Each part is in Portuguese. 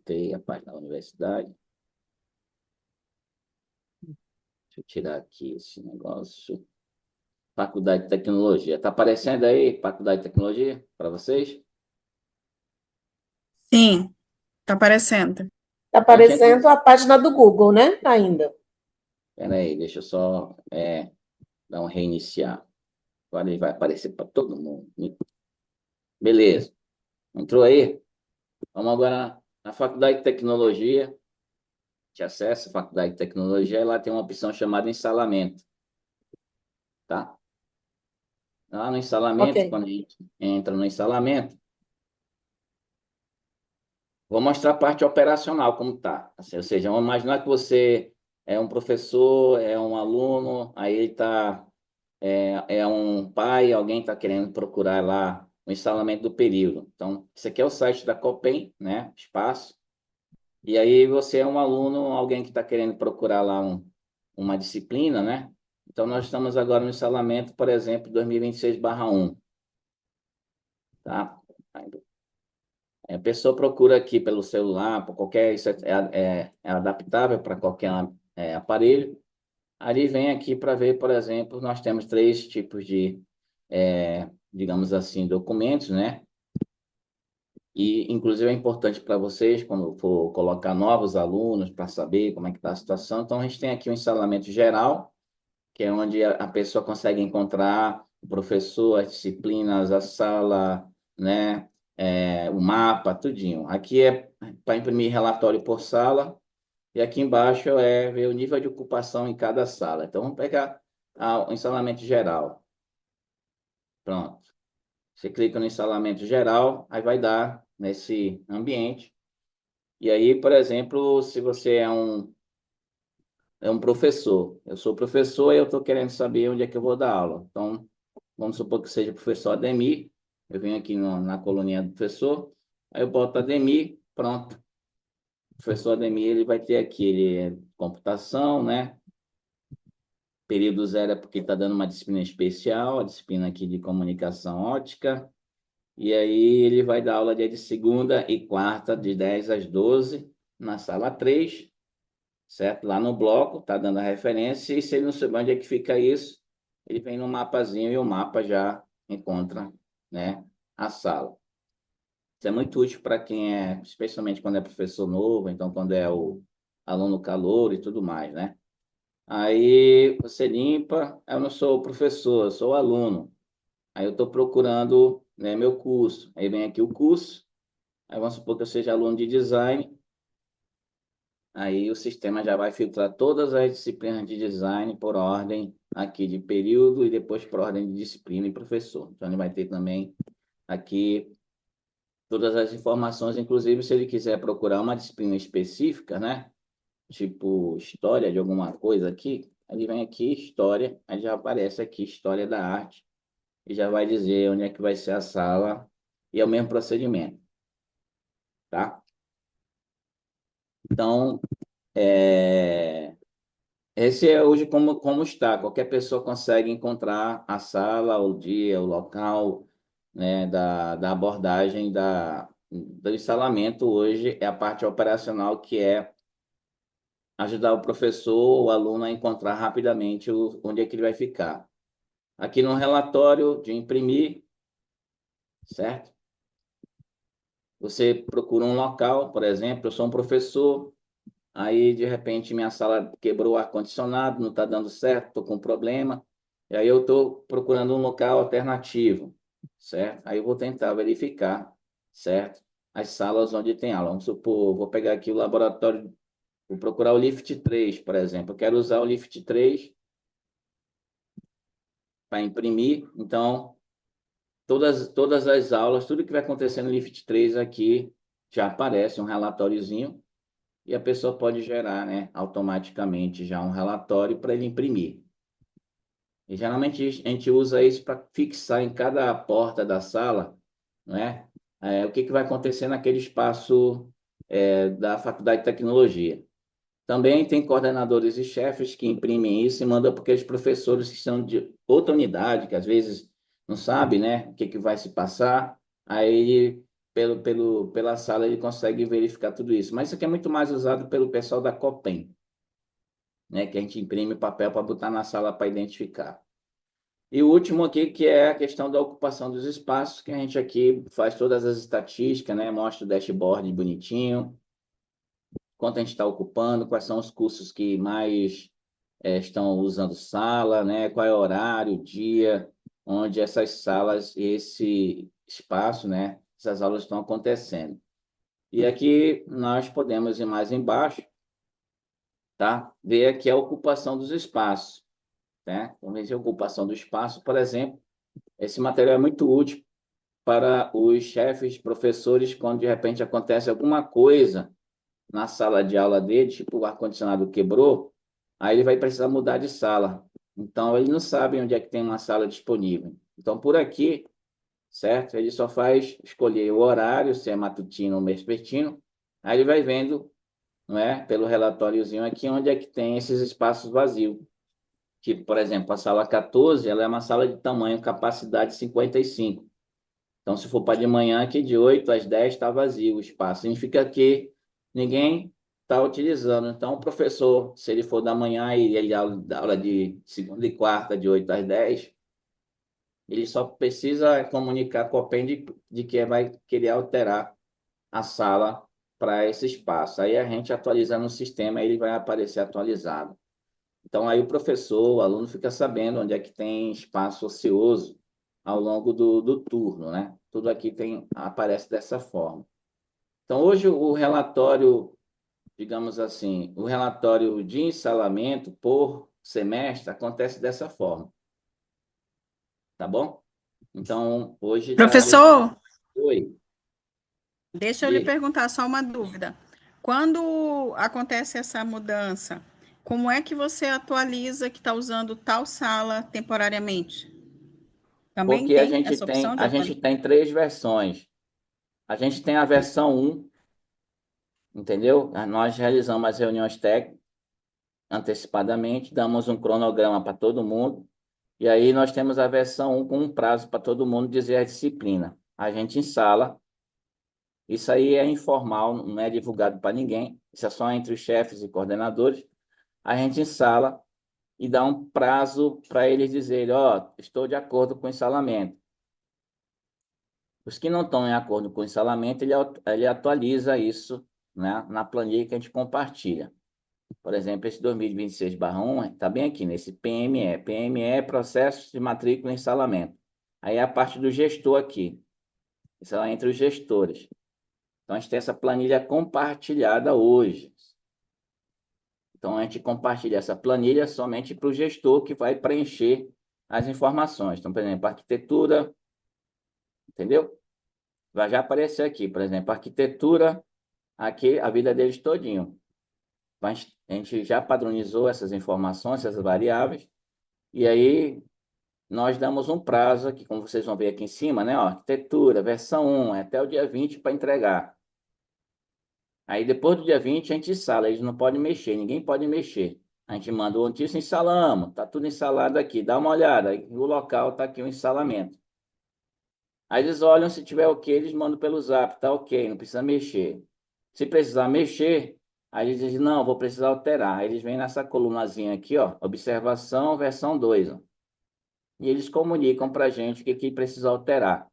Botei a página da universidade. Deixa eu tirar aqui esse negócio. Faculdade de Tecnologia. Está aparecendo aí, Faculdade de Tecnologia, para vocês? Sim, tá aparecendo. Está Então, gente, aparecendo a página do Google, né? Ainda. espera aí, deixa eu só dar um reiniciar. Agora ele vai aparecer para todo mundo. Beleza. Entrou aí? Vamos agora na Faculdade de Tecnologia. Te acessa a Faculdade de Tecnologia e lá tem uma opção chamada instalamento, tá? Lá no instalamento, Ok. quando a gente entra no instalamento, vou mostrar a parte operacional, como tá. Assim, ou seja, vamos imaginar que você é um professor, é um aluno, aí ele é um pai, alguém está querendo procurar lá o instalamento do período. Então, esse aqui é o site da Copem, né? Espaço. E aí você é um aluno, alguém que está querendo procurar lá uma disciplina, né? Então, nós estamos agora no instalamento, por exemplo, 2026/1, tá? A pessoa procura aqui pelo celular, por qualquer, isso é adaptável para qualquer aparelho. Ali vem aqui para ver, por exemplo, nós temos três tipos de, digamos assim, documentos, né? E, inclusive, é importante para vocês, quando for colocar novos alunos, para saber como é que está a situação. Então, a gente tem aqui um instalamento geral, que é onde a pessoa consegue encontrar o professor, as disciplinas, a sala, né? O mapa, tudinho. Aqui é para imprimir relatório por sala, e aqui embaixo é ver o nível de ocupação em cada sala. Então, vamos pegar o instalamento geral. Pronto. Você clica no instalamento geral, aí vai dar nesse ambiente. E aí, por exemplo, se você é um professor, eu sou professor e eu estou querendo saber onde é que eu vou dar aula. Então, vamos supor que seja o professor Ademir, eu venho aqui na coluninha do professor, aí eu boto Ademir, pronto. O professor Ademir, ele vai ter aqui, ele é computação, né? Período zero é porque está dando uma disciplina especial, a disciplina aqui de comunicação ótica. E aí ele vai dar aula dia de segunda e quarta, de 10 às 12, na sala 3, certo? Lá no bloco, tá dando a referência, e se ele não souber onde é que fica isso, ele vem no mapazinho e o mapa já encontra, né, a sala. Isso é muito útil para quem especialmente quando é professor novo, então quando é o aluno calouro e tudo mais, né? Aí você limpa, eu não sou o professor, eu sou o aluno. Aí eu estou procurando, né, meu curso. Aí vem aqui o curso. Aí vamos supor que eu seja aluno de design. Aí o sistema já vai filtrar todas as disciplinas de design por ordem aqui de período e depois por ordem de disciplina e professor. Então ele vai ter também aqui todas as informações, inclusive se ele quiser procurar uma disciplina específica, né? Tipo história de alguma coisa aqui, ele vem aqui, história, aí já aparece aqui história da arte e já vai dizer onde é que vai ser a sala e é o mesmo procedimento, tá? Então, esse é hoje como está. Qualquer pessoa consegue encontrar a sala, o dia, o local, né, da abordagem do instalamento. Hoje é a parte operacional, que é ajudar o professor, o aluno a encontrar rapidamente onde é que ele vai ficar. Aqui no relatório de imprimir, certo? Você procura um local, por exemplo, eu sou um professor. Aí, de repente, minha sala quebrou o ar-condicionado, não está dando certo, estou com problema. E aí eu estou procurando um local alternativo, certo? Aí eu vou tentar verificar, certo? As salas onde tem aula. Vamos supor, vou pegar aqui o laboratório, vou procurar o Lift 3, por exemplo. Eu quero usar o Lift 3 para imprimir. Então, todas as aulas, tudo que vai acontecer no Lift 3 aqui, já aparece um relatóriozinho e a pessoa pode gerar, né, automaticamente já um relatório para ele imprimir. E geralmente a gente usa isso para fixar em cada porta da sala, né, o que vai acontecer naquele espaço da Faculdade de Tecnologia. Também tem coordenadores e chefes que imprimem isso e mandam para aqueles professores que são de outra unidade, que às vezes não sabe, né, o que vai se passar. Aí pela sala ele consegue verificar tudo isso. Mas isso aqui é muito mais usado pelo pessoal da Copem, né? Que a gente imprime papel para botar na sala para identificar. E o último aqui, que é a questão da ocupação dos espaços, que a gente aqui faz todas as estatísticas, né? Mostra o dashboard bonitinho, quanto a gente está ocupando, quais são os cursos que mais estão usando sala, né? Qual é o horário, o dia, onde essas salas, esse espaço, né? Essas aulas estão acontecendo. E aqui nós podemos ir mais embaixo, tá? Ver aqui a ocupação dos espaços, né? Vamos ver a ocupação do espaço, por exemplo. Esse material é muito útil para os chefes, professores, quando de repente acontece alguma coisa na sala de aula dele, tipo o ar-condicionado quebrou, aí ele vai precisar mudar de sala. Então, ele não sabe onde é que tem uma sala disponível. Então, por aqui, certo? Ele só faz escolher o horário, se é matutino ou vespertino, aí ele vai vendo, não é, pelo relatóriozinho aqui, onde é que tem esses espaços vazios. Tipo, por exemplo, a sala 14, ela é uma sala de tamanho, capacidade 55. Então, se for para de manhã, aqui de 8 às 10 está vazio o espaço. Significa que ninguém está utilizando. Então, o professor, se ele for da manhã e ele dá aula de segunda e quarta, de 8 às 10, ele só precisa comunicar com a PEN de que vai querer alterar a sala para esse espaço. Aí a gente atualizando o sistema, ele vai aparecer atualizado. Então, aí o professor, o aluno fica sabendo onde é que tem espaço ocioso ao longo do turno, né? Tudo aqui aparece dessa forma. Então, hoje o relatório, digamos assim, o relatório de ensalamento por semestre acontece dessa forma, tá bom? Então, hoje está... Professor, Oi, deixa eu lhe diga. perguntar só uma dúvida. Quando acontece essa mudança, como é que você atualiza que está usando tal sala temporariamente? Também Porque a tem gente essa tem, opção de a gente atualizar? tem três versões. A gente tem a versão 1, entendeu? Nós realizamos as reuniões técnicas antecipadamente, damos um cronograma para todo mundo, e aí nós temos a versão 1 com um prazo para todo mundo dizer a disciplina. A gente ensala, isso aí é informal, não é divulgado para ninguém, isso é só entre os chefes e coordenadores. A gente ensala e dá um prazo para eles dizerem, ó, estou de acordo com o ensalamento. Os que não estão em acordo com o ensalamento, ele atualiza isso, né, na planilha que a gente compartilha. Por exemplo, esse 2026/1 está bem aqui nesse PME. PME é Processo de Matrícula e Ensalamento. Aí é a parte do gestor aqui. Isso é entre os gestores. Então, a gente tem essa planilha compartilhada hoje. Então, a gente compartilha essa planilha somente para o gestor que vai preencher as informações. Então, por exemplo, arquitetura, entendeu? Vai já aparecer aqui, por exemplo, arquitetura, aqui a vida deles todinho. A gente já padronizou essas informações, essas variáveis, e aí nós damos um prazo aqui, como vocês vão ver aqui em cima, né? Ó, arquitetura, versão 1, é até o dia 20 para entregar. Aí depois do dia 20 a gente instala, eles não podem mexer, ninguém pode mexer. A gente manda o notícia, instalamos, tá tudo instalado aqui, dá uma olhada, aí o local tá aqui o instalamento. Aí eles olham, se tiver ok, eles mandam pelo zap, tá ok, não precisa mexer. Se precisar mexer, aí eles dizem, não, vou precisar alterar. Aí eles vêm nessa colunazinha aqui, ó, observação, versão 2, ó. E eles comunicam para a gente o que precisa alterar.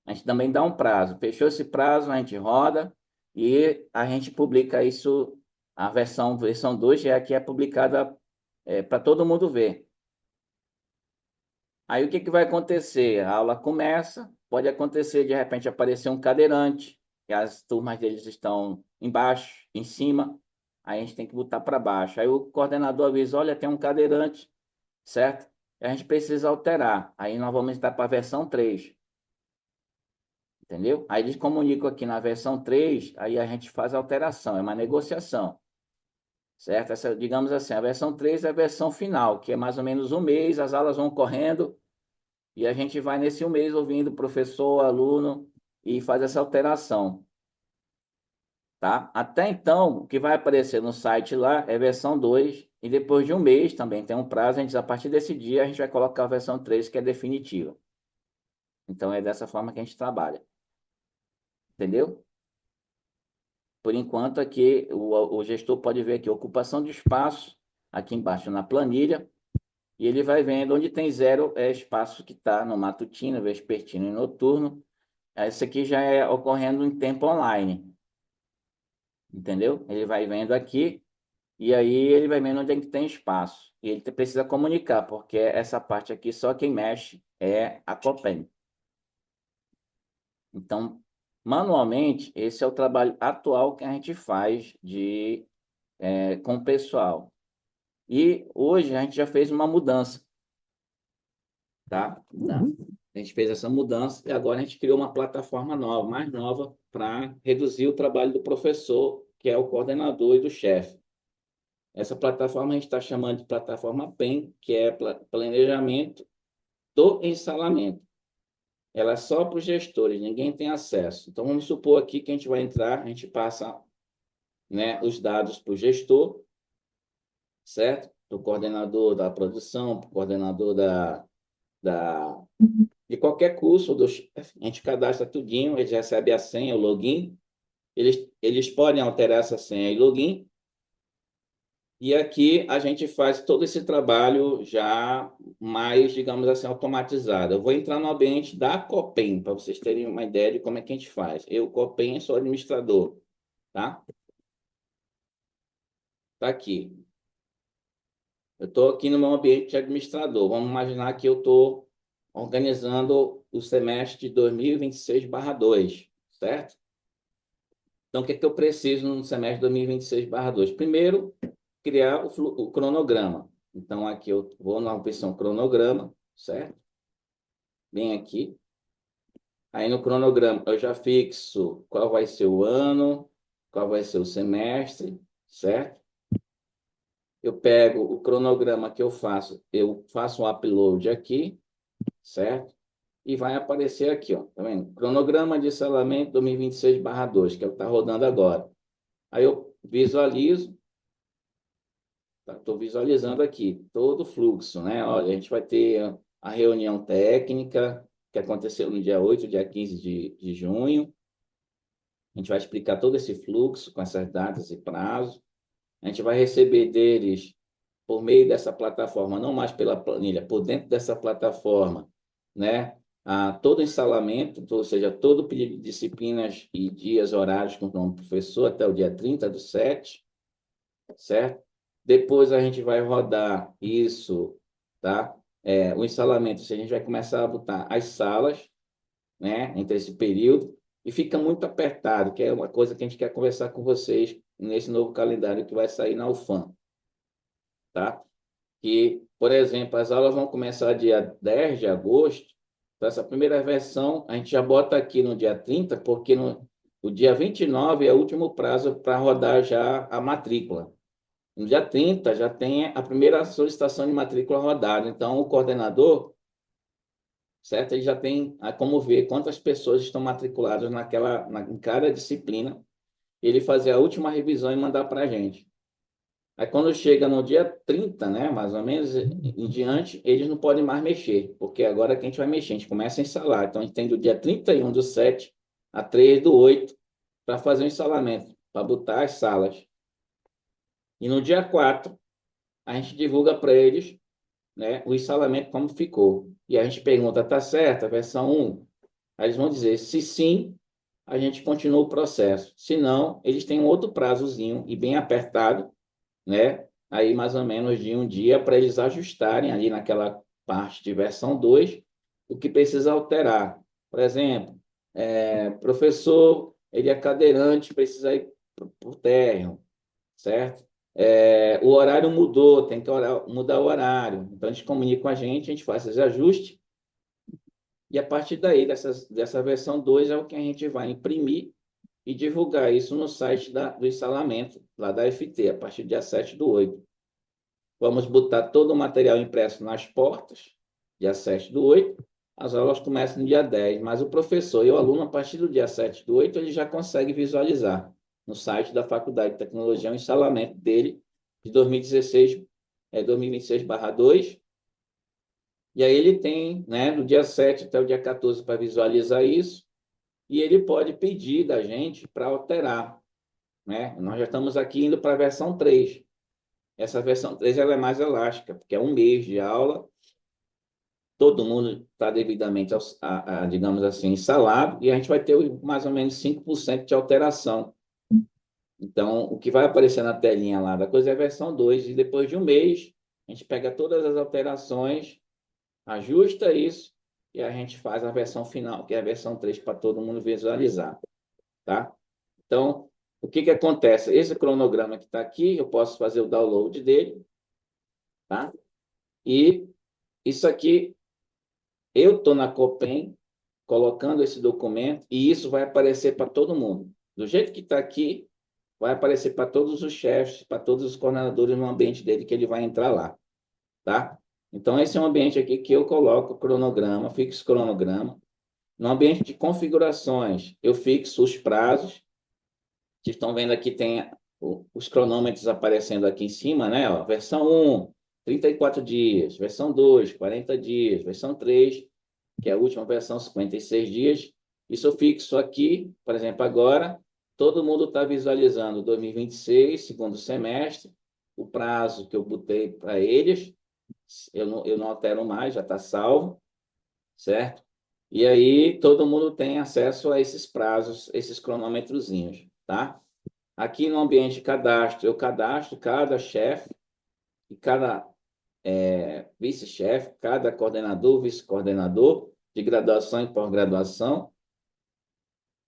A gente também dá um prazo. Fechou esse prazo, a gente roda e a gente publica isso, a versão 2 já que é publicada para todo mundo ver. Aí o que vai acontecer? A aula começa, pode acontecer de repente aparecer um cadeirante, e as turmas deles estão embaixo, em cima, aí a gente tem que botar para baixo. Aí o coordenador avisa, olha, tem um cadeirante, certo? E a gente precisa alterar. Aí nós vamos estar para a versão 3, entendeu? Aí eles comunicam aqui na versão 3, aí a gente faz a alteração, é uma negociação, certo? Essa, digamos assim, a versão 3 é a versão final, que é mais ou menos um mês, as aulas vão correndo, e a gente vai nesse um mês ouvindo professor, aluno e faz essa alteração, tá? Até então, o que vai aparecer no site lá é versão 2 e depois de um mês também tem um prazo, a partir desse dia a gente vai colocar a versão 3 que é definitiva. Então é dessa forma que a gente trabalha. entendeu? Por enquanto, aqui, o gestor pode ver aqui, ocupação de espaço, aqui embaixo na planilha, e ele vai vendo onde tem zero é espaço que está no matutino, vespertino e noturno. Esse aqui já é ocorrendo em tempo online, entendeu? Ele vai vendo aqui, e aí ele vai vendo onde é que tem espaço. E ele precisa comunicar, porque essa parte aqui só quem mexe é a Copem. Então, manualmente, esse é o trabalho atual que a gente faz com o pessoal. E hoje a gente já fez uma mudança, tá? A gente fez essa mudança e agora a gente criou uma plataforma nova, mais nova, para reduzir o trabalho do professor, que é o coordenador e do chefe. Essa plataforma a gente está chamando de plataforma PEM, que é Planejamento do Ensalamento. Ela é só para os gestores, ninguém tem acesso. Então, vamos supor aqui que a gente vai entrar, a gente passa, né, os dados para o gestor, certo? Do coordenador da produção, para o coordenador de qualquer curso, a gente cadastra tudinho, eles recebem a senha, o login, eles podem alterar essa senha e login, e aqui a gente faz todo esse trabalho já mais, digamos assim, automatizado. Eu vou entrar no ambiente da Copem, para vocês terem uma ideia de como é que a gente faz. Eu, Copem, sou administrador, tá? Tá aqui. Eu estou aqui no meu ambiente de administrador. Vamos imaginar que eu estou organizando o semestre de 2026/2, certo? Então, o que é que eu preciso no semestre de 2026/2? Primeiro, criar o cronograma. Então, aqui eu vou na opção cronograma, certo? Bem aqui. Aí no cronograma eu já fixo qual vai ser o ano, qual vai ser o semestre, certo? Eu pego o cronograma que eu faço um upload aqui, certo? E vai aparecer aqui, ó, tá vendo? Cronograma de salamento 2026/2, que é o que está rodando agora. Aí eu visualizo, estou visualizando aqui todo o fluxo, né? Olha, a gente vai ter a reunião técnica, que aconteceu no dia 8, dia 15 de junho. A gente vai explicar todo esse fluxo com essas datas e prazos. A gente vai receber deles por meio dessa plataforma, não mais pela planilha, por dentro dessa plataforma, né? Todo o ensalamento, ou seja, todo o pedido de disciplinas e dias, horários com o nome do professor até o dia 30/7, certo? Depois a gente vai rodar isso, tá? O ensalamento, a gente vai começar a botar as salas, né? Entre esse período, e fica muito apertado, que é uma coisa que a gente quer conversar com vocês nesse novo calendário que vai sair na UFAM, tá? Que, por exemplo, as aulas vão começar dia 10 de agosto. Então, essa primeira versão a gente já bota aqui no dia 30, porque o dia 29 é o último prazo para rodar já a matrícula. No dia 30 já tem a primeira solicitação de matrícula rodada. Então, o coordenador, certo? Ele já tem como ver quantas pessoas estão matriculadas em cada disciplina. Ele fazer a última revisão e mandar para a gente. Aí quando chega no dia 30, né, mais ou menos, em diante, eles não podem mais mexer, porque agora que a gente vai mexer, a gente começa a instalar. Então, a gente tem do dia 31/7 a 3/8 para fazer o instalamento, para botar as salas. E no dia 4, a gente divulga para eles, né, o instalamento como ficou. E a gente pergunta, tá certo, a versão 1? Aí eles vão dizer, se sim, a gente continua o processo. Se não, eles têm um outro prazozinho e bem apertado, né? Aí mais ou menos de um dia para eles ajustarem ali naquela parte de versão 2 o que precisa alterar. Por exemplo, professor, ele é cadeirante, precisa ir para o térreo, certo? O horário mudou, tem que mudar o horário. Então, a gente comunica com a gente faz esse ajuste, e a partir daí, dessa versão 2 é o que a gente vai imprimir e divulgar isso no site do instalamento, lá da FT, a partir do dia 7/8. Vamos botar todo o material impresso nas portas, dia 7/8. As aulas começam no dia 10, mas o professor e o aluno, a partir do dia 7/8, ele já consegue visualizar no site da Faculdade de Tecnologia o instalamento dele de 2016, 2026/2. E aí ele tem, né, do dia 7 até o dia 14 para visualizar isso. e ele pode pedir da gente para alterar, né? Nós já estamos aqui indo para a versão 3. Essa versão 3 ela é mais elástica, porque é um mês de aula, todo mundo está devidamente, digamos assim, instalado, e a gente vai ter mais ou menos 5% de alteração. Então, o que vai aparecer na telinha lá da coisa é a versão 2, e depois de um mês, a gente pega todas as alterações, ajusta isso, e a gente faz a versão final, que é a versão 3, para todo mundo visualizar, tá? Então, o que que acontece? Esse cronograma que está aqui, eu posso fazer o download dele, tá? E isso aqui, eu estou na Copem, colocando esse documento, e isso vai aparecer para todo mundo. Do jeito que está aqui, vai aparecer para todos os chefes, para todos os coordenadores no ambiente dele que ele vai entrar lá, tá? Então, esse é um ambiente aqui que eu coloco cronograma, fixo cronograma. No ambiente de configurações, eu fixo os prazos. Vocês estão vendo aqui, tem os cronômetros aparecendo aqui em cima, né? Ó, versão 1, 34 dias. Versão 2, 40 dias. Versão 3, que é a última versão, 56 dias. Isso eu fixo aqui, por exemplo, agora, todo mundo está visualizando 2026, segundo semestre, o prazo que eu botei para eles, eu não altero mais, já está salvo, certo? E aí todo mundo tem acesso a esses prazos, esses cronômetrozinhos, tá? Aqui no ambiente de cadastro, eu cadastro cada chefe e cada vice-chefe, cada coordenador, vice-coordenador de graduação e pós-graduação,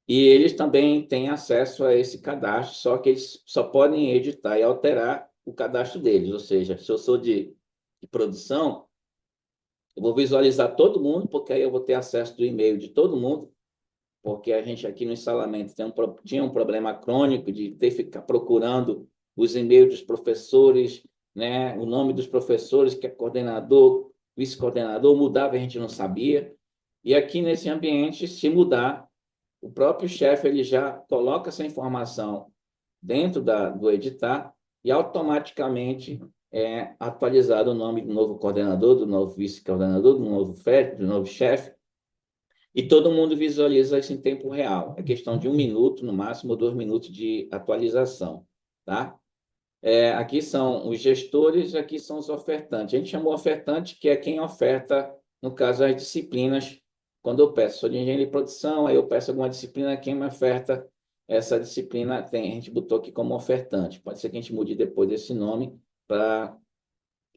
e eles também têm acesso a esse cadastro, só que eles só podem editar e alterar o cadastro deles, ou seja, se eu sou de produção, eu vou visualizar todo mundo, porque aí eu vou ter acesso do e-mail de todo mundo, porque a gente aqui no instalamento tinha um problema crônico de ter que ficar procurando os e-mails dos professores, né? O nome dos professores, que é coordenador, vice-coordenador, mudava, a gente não sabia. E aqui nesse ambiente, se mudar, o próprio chefe ele já coloca essa informação dentro do editar e automaticamente é atualizado o nome do novo coordenador, do novo vice-coordenador, do novo do novo chefe, e todo mundo visualiza isso em tempo real. É questão de 1 minuto, no máximo 2 minutos de atualização, tá? Aqui são os gestores, aqui são os ofertantes. A gente chamou ofertante, que é quem oferta, no caso, as disciplinas. Quando eu peço, sou de engenharia de produção, aí eu peço alguma disciplina, quem me oferta essa disciplina, a gente botou aqui como ofertante. Pode ser que a gente mude depois esse nome para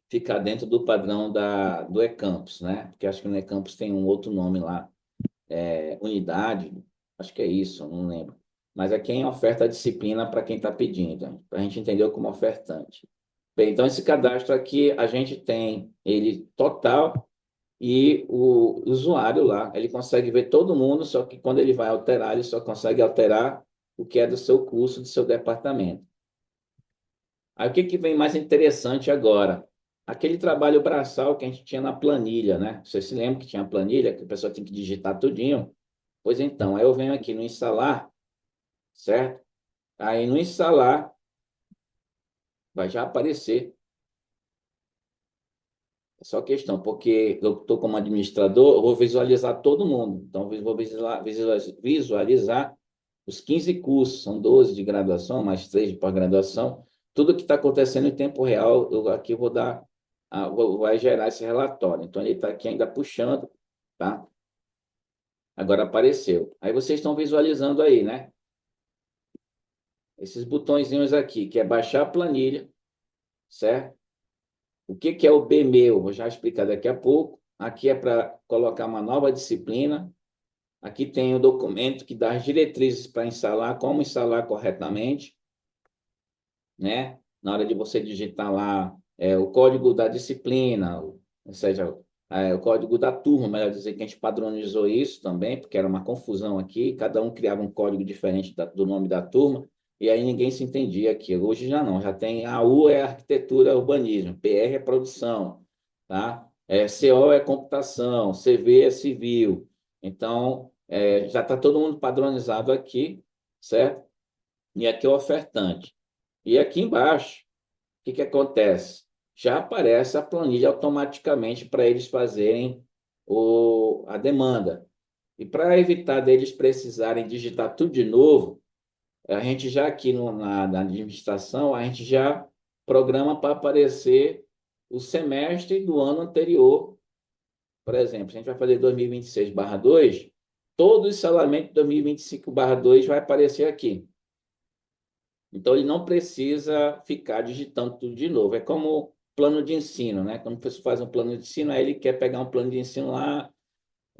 ficar dentro do padrão do eCampus, né? Porque acho que no eCampus tem um outro nome lá, unidade, acho que é isso, não lembro. Mas é quem oferta a disciplina para quem está pedindo, para a gente entender como ofertante. Bem, então esse cadastro aqui, a gente tem ele total e o usuário lá, ele consegue ver todo mundo, só que quando ele vai alterar, ele só consegue alterar o que é do seu curso, do seu departamento. Aí o que que vem mais interessante agora? Aquele trabalho braçal que a gente tinha na planilha, né? Você se lembra que tinha a planilha, que a pessoa tem que digitar tudinho? Pois então, aí eu venho aqui no instalar, certo? Aí no instalar, vai já aparecer. É só questão, porque eu estou como administrador, eu vou visualizar todo mundo. Então, eu vou visualizar os 15 cursos, são 12 de graduação, mais 3 de pós-graduação. Tudo que está acontecendo em tempo real, eu aqui vou dar, vai gerar esse relatório. Então, ele está aqui ainda puxando, tá? Agora apareceu. Aí vocês estão visualizando aí, né? Esses botõezinhos aqui, que é baixar a planilha, certo? O que que é o BMEU? Vou já explicar daqui a pouco. Aqui é para colocar uma nova disciplina. Aqui tem o documento que dá as diretrizes para instalar, como instalar corretamente, né? Na hora de você digitar lá o código da disciplina, ou seja, o código da turma, melhor dizer, que a gente padronizou isso também, porque era uma confusão aqui, cada um criava um código diferente do nome da turma, e aí ninguém se entendia aqui. Hoje já não, já tem AU é arquitetura urbanismo, PR é produção, tá? CO é computação, CV é civil. Então, já está todo mundo padronizado aqui, certo? E aqui é o ofertante. E aqui embaixo, o que que acontece? Já aparece a planilha automaticamente para eles fazerem a demanda. E para evitar deles precisarem digitar tudo de novo, a gente já aqui na administração, a gente já programa para aparecer o semestre do ano anterior. Por exemplo, se a gente vai fazer 2026/2, todo o escalamento de 2025/2 vai aparecer aqui. Então, ele não precisa ficar digitando tudo de novo. É como plano de ensino, né? Quando você faz um plano de ensino, aí ele quer pegar um plano de ensino lá,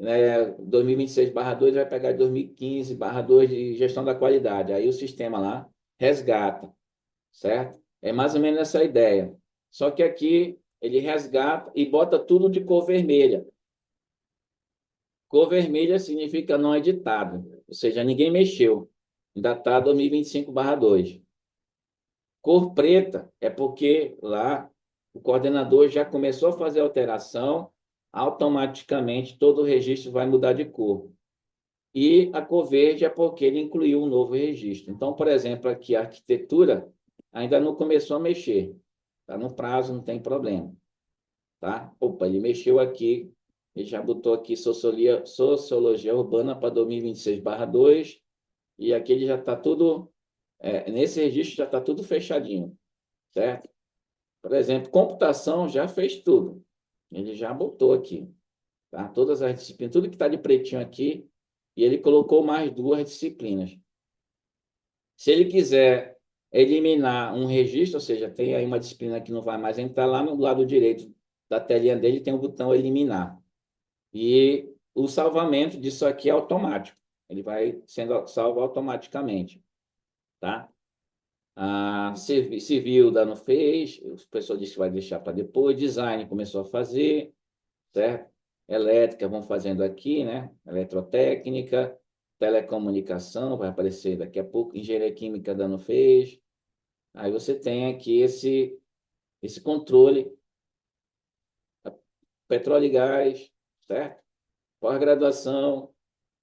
né, 2026/2, vai pegar 2015/2 de gestão da qualidade. Aí o sistema lá resgata, certo? É mais ou menos essa a ideia. Só que aqui ele resgata e bota tudo de cor vermelha. Cor vermelha significa não editado, ou seja, ninguém mexeu. Ainda está 2025/2. Cor preta é porque lá o coordenador já começou a fazer alteração, automaticamente todo o registro vai mudar de cor. E a cor verde é porque ele incluiu um novo registro. Então, por exemplo, aqui a arquitetura ainda não começou a mexer. Está no prazo, não tem problema. Tá? Opa, ele mexeu aqui, ele já botou aqui sociologia urbana para 2026/2, e aqui ele já está tudo, nesse registro já está tudo fechadinho, certo? Por exemplo, computação já fez tudo. Ele já botou aqui, tá? Todas as disciplinas, tudo que está de pretinho aqui, e ele colocou mais 2 disciplinas. Se ele quiser eliminar um registro, ou seja, tem aí uma disciplina que não vai mais entrar, lá no lado direito da telinha dele tem o botão eliminar. E o salvamento disso aqui é automático. Ele vai sendo salvo automaticamente, tá? Civil ainda não fez, o pessoal disse que vai deixar para depois. Design começou a fazer, certo? Elétrica vão fazendo aqui, né? Eletrotécnica, telecomunicação, vai aparecer daqui a pouco. Engenharia química ainda não fez. Aí você tem aqui esse controle, petróleo e gás, certo? Pós-graduação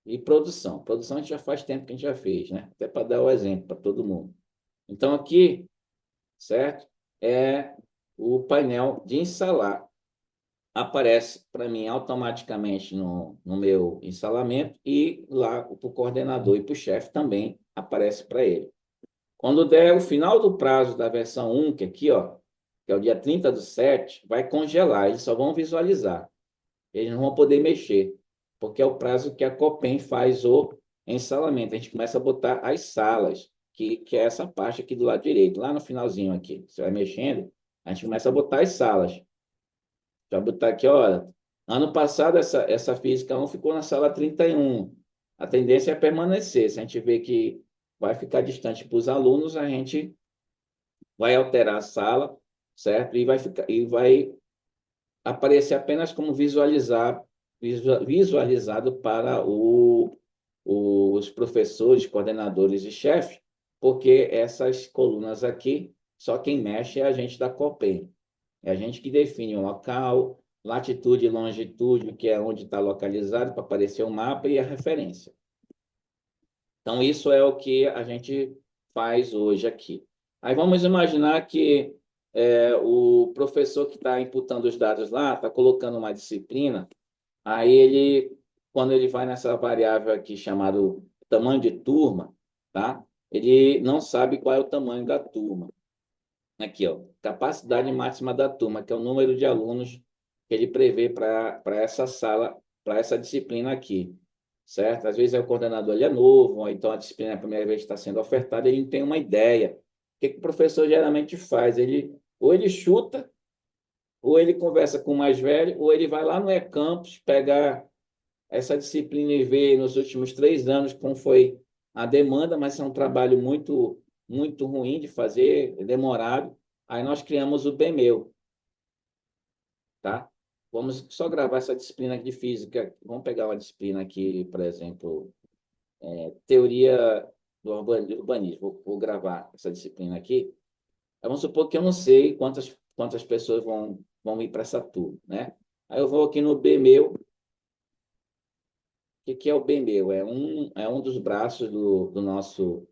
e produção. Produção a gente já faz tempo que a gente já fez, né? Até para dar o exemplo para todo mundo. Então, aqui, certo? É o painel de instalar. Aparece para mim automaticamente no meu instalamento e lá para o coordenador e para o chefe também aparece para ele. Quando der o final do prazo da versão 1, que aqui, ó, que é o dia 30/7, vai congelar, eles só vão visualizar. Eles não vão poder mexer, porque é o prazo que a Copem faz o ensalamento. A gente começa a botar as salas, que é essa parte aqui do lado direito, lá no finalzinho aqui. Você vai mexendo, a gente começa a botar as salas. Já botar aqui, olha, ano passado essa física 1 ficou na sala 31. A tendência é permanecer. Se a gente vê que vai ficar distante para os alunos, a gente vai alterar a sala, certo? E vai aparecer apenas como visualizado para os professores, coordenadores e chefes, porque essas colunas aqui, só quem mexe é a gente da Copem. É a gente que define o local, latitude e longitude, que é onde está localizado, para aparecer o mapa e a referência. Então, isso é o que a gente faz hoje aqui. Aí vamos imaginar que o professor que está imputando os dados lá, está colocando uma disciplina, aí ele, quando ele vai nessa variável aqui chamada tamanho de turma, tá? Ele não sabe qual é o tamanho da turma. Aqui, ó, capacidade máxima da turma, que é o número de alunos que ele prevê para essa sala, para essa disciplina aqui, certo? Às vezes o coordenador ele é novo, ou então a disciplina é a primeira vez que está sendo ofertada, ele não tem uma ideia. O que o professor geralmente faz? Ou ele chuta, ou ele conversa com o mais velho, ou ele vai lá no e-campus pegar essa disciplina e ver nos últimos 3 anos como foi a demanda, mas é um trabalho muito, muito ruim de fazer, demorado. Aí nós criamos o BMEU, tá? Vamos só gravar essa disciplina de física. Vamos pegar uma disciplina aqui, por exemplo, teoria do urbanismo. Vou gravar essa disciplina aqui. Vamos supor que eu não sei quantas pessoas vão ir para essa turma, né? Aí eu vou aqui no BMEU. O que é o BMEU? É um dos braços do nosso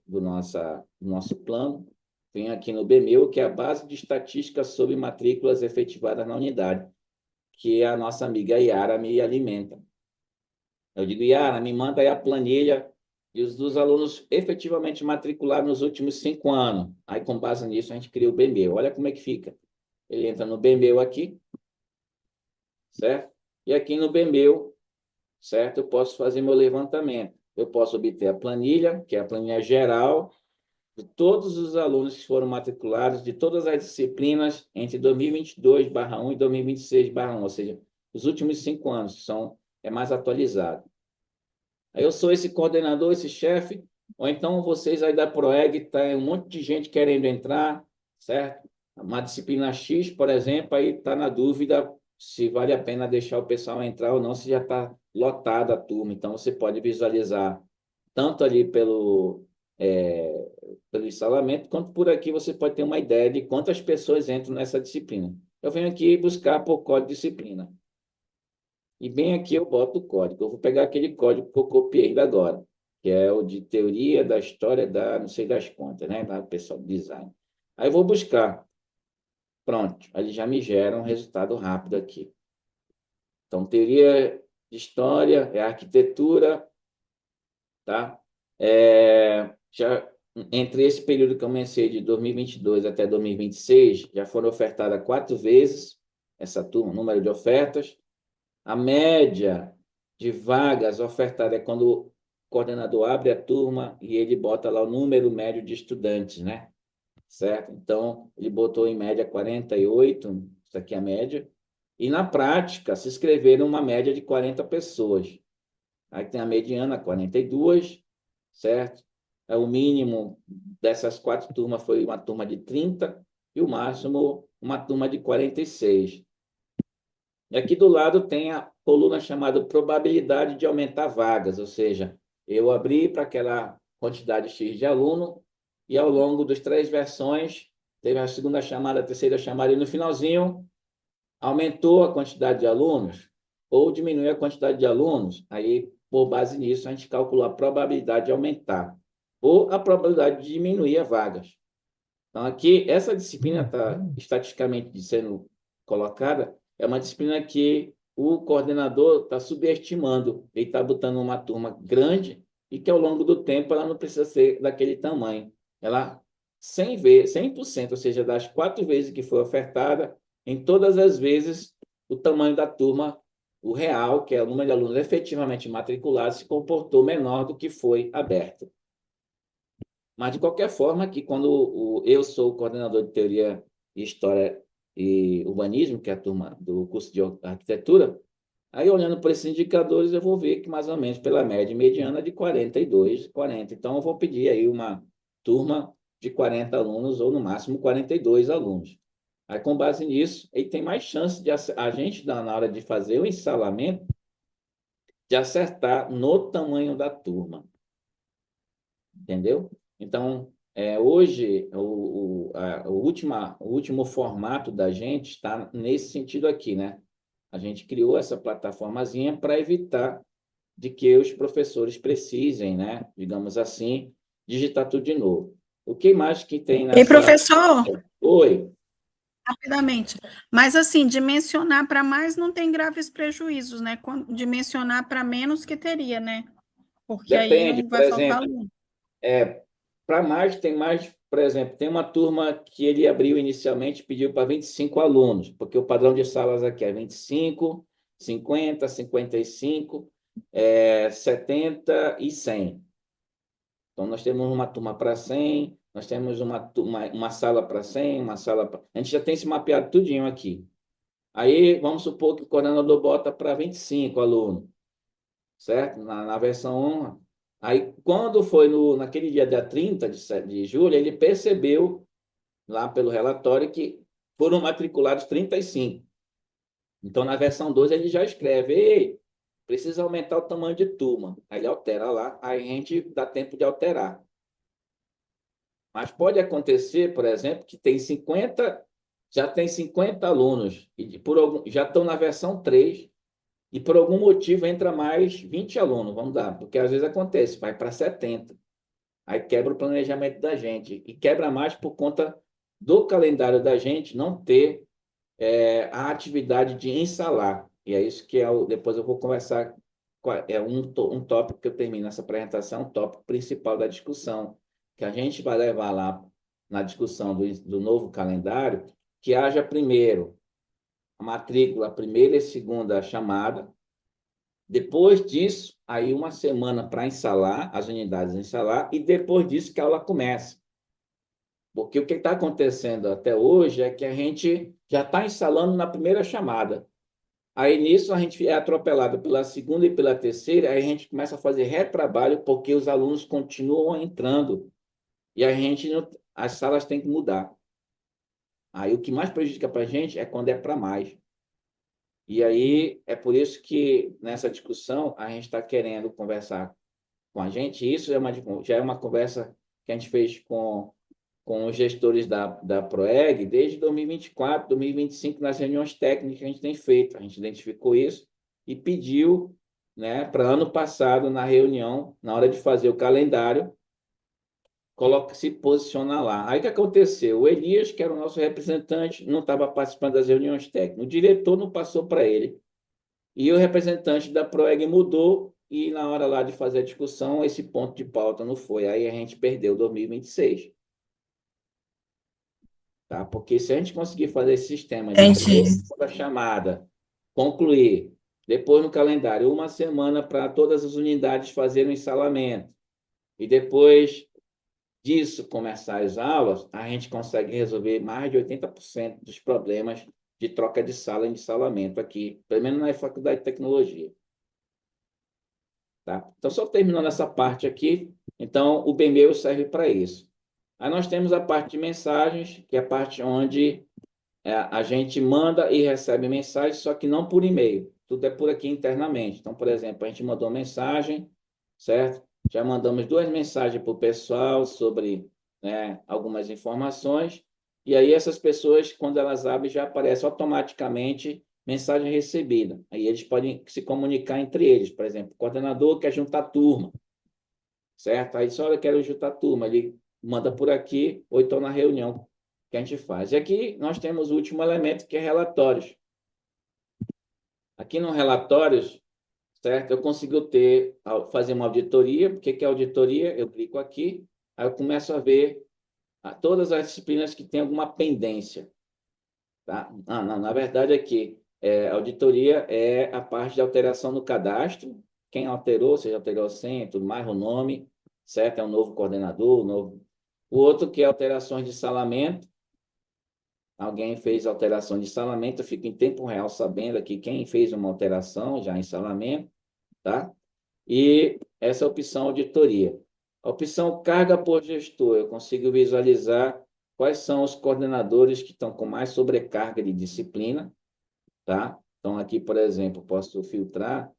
plano. Vem aqui no BMEU, que é a Base de Estatística sobre Matrículas Efetivadas na Unidade, que a nossa amiga Yara me alimenta. Eu digo, Yara, me manda aí a planilha dos alunos efetivamente matriculados nos últimos 5 anos. Aí, com base nisso, a gente cria o BMeu. Olha como é que fica. Ele entra no BMeu aqui, certo? E aqui no BMeu, certo? Eu posso fazer meu levantamento. Eu posso obter a planilha, que é a planilha geral, de todos os alunos que foram matriculados, de todas as disciplinas entre 2022/1 e 2026/1, ou seja, os últimos 5 anos, é mais atualizado. Aí eu sou esse coordenador, esse chefe, ou então vocês aí da Proeg, tem um monte de gente querendo entrar, certo? Uma disciplina X, por exemplo, aí está na dúvida se vale a pena deixar o pessoal entrar ou não, se já está lotada a turma. Então, você pode visualizar tanto ali pelo instalamento, quanto por aqui você pode ter uma ideia de quantas pessoas entram nessa disciplina. Eu venho aqui buscar por código de disciplina. E bem aqui eu boto o código. Eu vou pegar aquele código que eu copiei ainda agora, que é o de teoria da história da não sei das contas, né? Da pessoal do design. Aí eu vou buscar. Pronto, ele já me gera um resultado rápido aqui. Então, teoria de história é arquitetura, tá? Entre esse período que eu comecei de 2022 até 2026, já foram ofertadas 4 vezes essa turma, número de ofertas. A média de vagas ofertadas é quando o coordenador abre a turma e ele bota lá o número médio de estudantes, né? Certo? Então, ele botou em média 48, isso aqui é a média, e na prática se inscreveram uma média de 40 pessoas. Aí tem a mediana, 42, certo? O mínimo dessas 4 turmas foi uma turma de 30 e o máximo uma turma de 46. E aqui do lado tem a coluna chamada probabilidade de aumentar vagas, ou seja, eu abri para aquela quantidade X de aluno e ao longo das 3 versões, teve a segunda chamada, a terceira chamada e no finalzinho aumentou a quantidade de alunos ou diminuiu a quantidade de alunos, aí por base nisso a gente calcula a probabilidade de aumentar ou a probabilidade de diminuir as vagas. Então, aqui, essa disciplina está estatisticamente sendo colocada, é uma disciplina que o coordenador está subestimando. Ele está botando uma turma grande e que, ao longo do tempo, ela não precisa ser daquele tamanho. Ela, 100%, ou seja, das 4 vezes que foi ofertada, em todas as vezes, o tamanho da turma, o real, que é o número de alunos efetivamente matriculados, se comportou menor do que foi aberto. Mas, de qualquer forma, que quando eu sou o coordenador de Teoria, História e Urbanismo, que é a turma do curso de Arquitetura, aí, olhando por esses indicadores, eu vou ver que, mais ou menos, pela média mediana de 42, 40. Então, eu vou pedir aí uma turma de 40 alunos, ou, no máximo, 42 alunos. Aí, com base nisso, aí tem mais chance de a gente, na hora de fazer o ensalamento, de acertar no tamanho da turma. Entendeu? Então, hoje, o último formato da gente está nesse sentido aqui, né? A gente criou essa plataformazinha para evitar de que os professores precisem, né? Digamos assim, digitar tudo de novo. O que mais que tem E nessa... professor, Oi. rapidamente, mas assim, dimensionar para mais não tem graves prejuízos, né? Dimensionar para menos que teria, né? Porque aí Depende, não por vai faltar exemplo, aluno. para mais, tem mais, por exemplo, tem uma turma que ele abriu inicialmente, pediu para 25 alunos, porque o padrão de salas aqui é 25, 50, 55, 70 e 100. Então, nós temos uma turma para 100, nós temos uma sala para 100, uma sala para... A gente já tem esse mapeado tudinho aqui. Aí, vamos supor que o coordenador bota para 25 alunos, certo? Na versão 1. Aí, quando foi naquele dia 30 de julho, ele percebeu, lá pelo relatório, que foram matriculados 35. Então, na versão 2, ele já escreve: ei, precisa aumentar o tamanho de turma. Aí ele altera lá, aí a gente dá tempo de alterar. Mas pode acontecer, por exemplo, que já tem 50 alunos, e já estão na versão 3, e por algum motivo entra mais 20 alunos, vamos dar, porque às vezes acontece, vai para 70. Aí quebra o planejamento da gente. E quebra mais por conta do calendário da gente não ter a atividade de ensalar. E é isso que depois eu vou conversar é um tópico que eu termino essa apresentação, um tópico principal da discussão, que a gente vai levar lá na discussão do novo calendário, que haja primeiro a matrícula, a primeira e segunda chamada, depois disso, aí uma semana para instalar, as unidades instalar, e depois disso que a aula começa. Porque o que está acontecendo até hoje é que a gente já está instalando na primeira chamada. Aí nisso a gente é atropelado pela segunda e pela terceira, aí a gente começa a fazer retrabalho porque os alunos continuam entrando e a gente não, as salas têm que mudar. Aí o que mais prejudica para a gente é quando é para mais. E aí é por isso que nessa discussão a gente está querendo conversar com a gente. Isso já é uma conversa que a gente fez com os gestores da PROEG desde 2024, 2025, nas reuniões técnicas que a gente tem feito. A gente identificou isso e pediu, né, para ano passado, na reunião, na hora de fazer o calendário, se posicionar lá. Aí o que aconteceu? O Elias, que era o nosso representante, não estava participando das reuniões técnicas. O diretor não passou para ele. E o representante da PROEG mudou e na hora lá de fazer a discussão, esse ponto de pauta não foi. Aí a gente perdeu 2026. Tá? Porque se a gente conseguir fazer esse sistema de Entendi. primeira chamada, concluir, depois no calendário, uma semana para todas as unidades fazerem o instalamento, e depois disso começar as aulas, a gente consegue resolver mais de 80% dos problemas de troca de sala em instalamento aqui, pelo menos na Faculdade de Tecnologia. Tá? Então, só terminando essa parte aqui, então o Bmail serve para isso. Aí nós temos a parte de mensagens, que é a parte onde a gente manda e recebe mensagem, só que não por e-mail. Tudo é por aqui internamente. Então, por exemplo, a gente mandou mensagem, certo? Já mandamos 2 mensagens para o pessoal sobre, né, algumas informações. E aí essas pessoas, quando elas abrem, já aparece automaticamente mensagem recebida. Aí eles podem se comunicar entre eles. Por exemplo, o coordenador quer juntar turma, certo? Aí só eu quero juntar turma. Ele manda por aqui, ou então na reunião que a gente faz. E aqui nós temos o último elemento, que é relatórios. Aqui no relatórios, certo? Eu consigo fazer uma auditoria. O que é auditoria? Eu clico aqui, aí eu começo a ver todas as disciplinas que têm alguma pendência. Tá? Não, na verdade, aqui, auditoria é a parte de alteração no cadastro. Quem alterou, seja alterou a senha, tudo mais, o nome, certo? É um novo coordenador, novo. O outro que é alterações de salamento. Alguém fez alteração de salamento, eu fico em tempo real sabendo aqui quem fez uma alteração já em salamento, tá? E essa opção auditoria. A opção carga por gestor, eu consigo visualizar quais são os coordenadores que estão com mais sobrecarga de disciplina, tá? Então, aqui, por exemplo, posso filtrar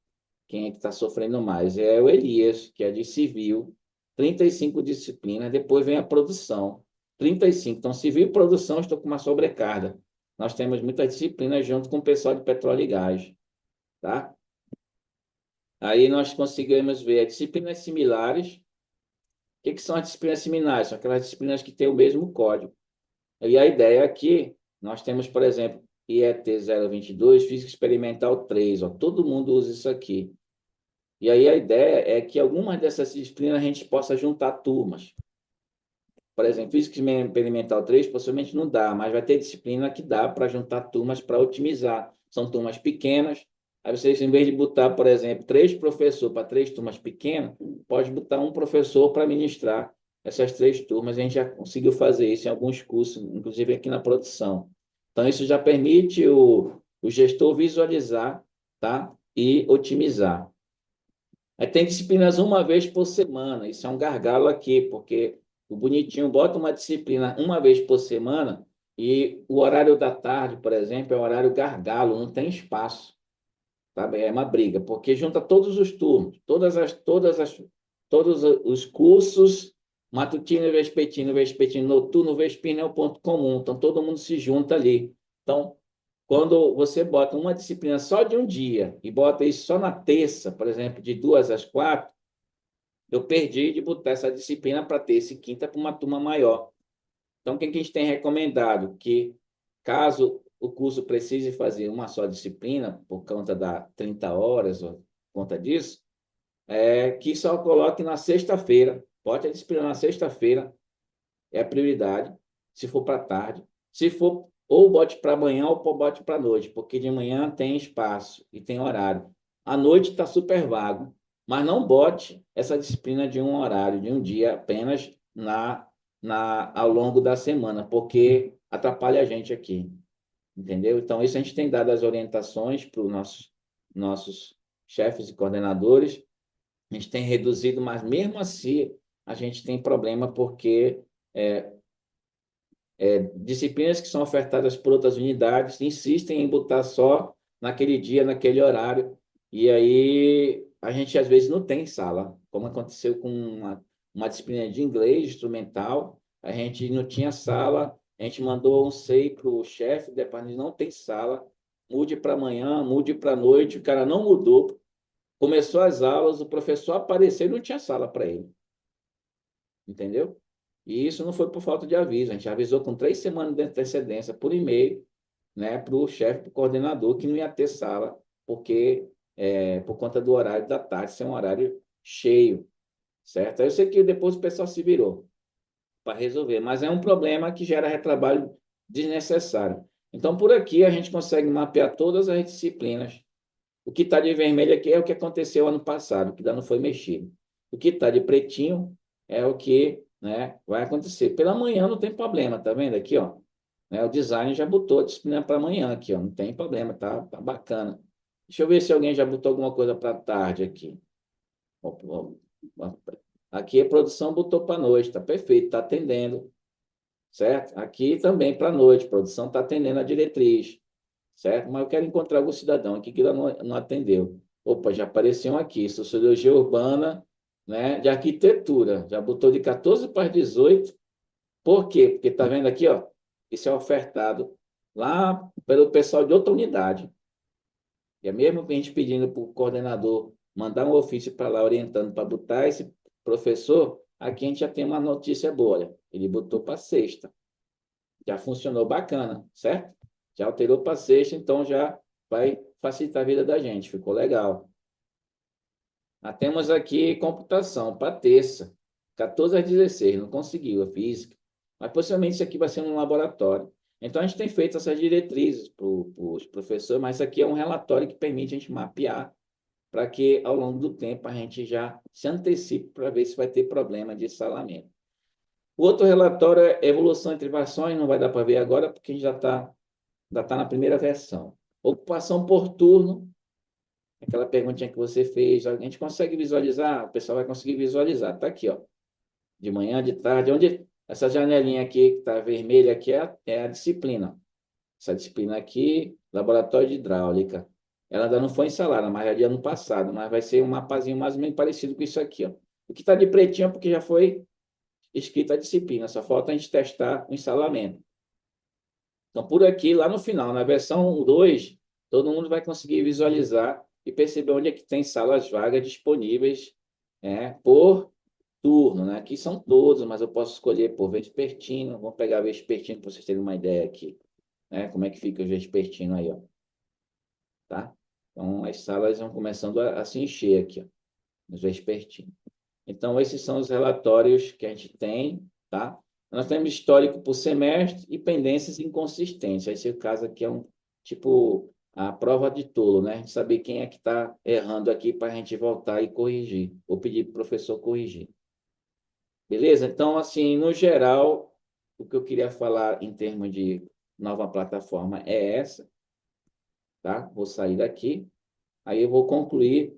quem é que está sofrendo mais. É o Elias, que é de civil, 35 disciplinas, depois vem a produção, 35. Então, civil e produção, estou com uma sobrecarga. Nós temos muitas disciplinas junto com o pessoal de petróleo e gás, tá? Aí nós conseguimos ver disciplinas similares. O que são as disciplinas similares? São aquelas disciplinas que têm o mesmo código. E a ideia aqui, nós temos, por exemplo, IET 022, Física Experimental 3, ó, todo mundo usa isso aqui. E aí a ideia é que algumas dessas disciplinas a gente possa juntar turmas. Por exemplo, Física Experimental 3 possivelmente não dá, mas vai ter disciplina que dá para juntar turmas para otimizar. São turmas pequenas. Aí vocês, em vez de botar, por exemplo, 3 professores para 3 turmas pequenas, pode botar um professor para ministrar essas 3 turmas. A gente já conseguiu fazer isso em alguns cursos, inclusive aqui na produção. Então, isso já permite o gestor visualizar, tá? E otimizar. Aí tem disciplinas uma vez por semana. Isso é um gargalo aqui, porque o bonitinho bota uma disciplina uma vez por semana e o horário da tarde, por exemplo, é um horário gargalo, não tem espaço. Tá? É uma briga, porque junta todos os turnos, todos os cursos, matutino, vespertino, noturno, vespertino é o ponto comum. Então, todo mundo se junta ali. Então, quando você bota uma disciplina só de um dia e bota isso só na terça, por exemplo, de 2 às 4, eu perdi de botar essa disciplina para terça e quinta para uma turma maior. Então, o que a gente tem recomendado? Que, caso o curso precise fazer uma só disciplina, por conta da 30 horas, ou conta disso, é que só coloque na sexta-feira. Bote a disciplina na sexta-feira, é a prioridade, se for para tarde. Se for, ou bote para amanhã ou bote para noite, porque de manhã tem espaço e tem horário. À noite está super vago, mas não bote essa disciplina de um horário, de um dia apenas ao longo da semana, porque atrapalha a gente aqui, entendeu? Então, isso a gente tem dado as orientações para os nossos chefes e coordenadores, a gente tem reduzido, mas mesmo assim a gente tem problema porque disciplinas que são ofertadas por outras unidades insistem em botar só naquele dia, naquele horário, e aí a gente às vezes não tem sala, como aconteceu com uma disciplina de inglês instrumental, a gente não tinha sala, a gente mandou um SEI para o chefe, depois não tem sala, mude para amanhã, mude para noite, o cara não mudou, começou as aulas, o professor apareceu e não tinha sala para ele, entendeu? E isso não foi por falta de aviso, a gente avisou com 3 semanas de antecedência por e-mail, né, para o chefe, para o coordenador, que não ia ter sala, porque por conta do horário da tarde, ser um horário cheio, certo? Aí eu sei que depois o pessoal se virou para resolver, mas é um problema que gera retrabalho desnecessário. Então, por aqui, a gente consegue mapear todas as disciplinas. O que está de vermelho aqui é o que aconteceu ano passado, que ainda não foi mexido. O que está de pretinho é o que, né, vai acontecer. Pela manhã não tem problema, tá vendo aqui, ó? Né, o design já botou a disciplina para amanhã aqui, ó. Não tem problema, tá bacana. Deixa eu ver se alguém já botou alguma coisa para tarde aqui. Aqui a produção botou para noite, tá perfeito, tá atendendo, certo? Aqui também para noite, a produção está atendendo a diretriz, certo? Mas eu quero encontrar algum cidadão aqui que ainda não atendeu. Opa, já apareceu aqui, Sociologia Urbana, né, de Arquitetura, já botou de 14 para as 18. Por quê? Porque está vendo aqui, ó, isso é ofertado lá pelo pessoal de outra unidade. E é mesmo que a gente pedindo para o coordenador mandar um ofício para lá orientando para botar esse professor, aqui a gente já tem uma notícia boa, olha, ele botou para sexta. Já funcionou bacana, certo? Já alterou para sexta, então já vai facilitar a vida da gente. Ficou legal. Nós temos aqui computação para terça, 14 às 16. Não conseguiu a física. Mas possivelmente isso aqui vai ser um laboratório. Então a gente tem feito essas diretrizes para os professores, mas isso aqui é um relatório que permite a gente mapear para que ao longo do tempo a gente já se antecipe para ver se vai ter problema de salamento. O outro relatório é evolução entre versões, não vai dar para ver agora, porque a gente já tá na primeira versão. Ocupação por turno, aquela perguntinha que você fez, a gente consegue visualizar? O pessoal vai conseguir visualizar. Está aqui, ó. De manhã, de tarde, onde essa janelinha aqui que está vermelha aqui é a disciplina. Essa disciplina aqui, laboratório de hidráulica. Ela ainda não foi instalada, mas é de ano passado, mas vai ser um mapazinho mais ou menos parecido com isso aqui, ó. O que está de pretinho é porque já foi escrita a disciplina, só falta a gente testar o instalamento. Então, por aqui, lá no final, na versão 2, todo mundo vai conseguir visualizar e perceber onde é que tem salas vagas disponíveis, por turno, né? Aqui são todos, mas eu posso escolher por vespertino. Vamos pegar vespertino para vocês terem uma ideia aqui, né? Como é que fica o vespertino aí, ó. Tá? Então, as salas vão começando a se encher aqui, ó, nos vespertinos. Então, esses são os relatórios que a gente tem, tá? Nós temos histórico por semestre e pendências inconsistentes. Esse caso aqui é tipo a prova de tolo, né? A gente saber quem é que está errando aqui para a gente voltar e corrigir, ou pedir para o professor corrigir. Beleza? Então, assim, no geral, o que eu queria falar em termos de nova plataforma é essa, tá? Vou sair daqui, aí eu vou concluir.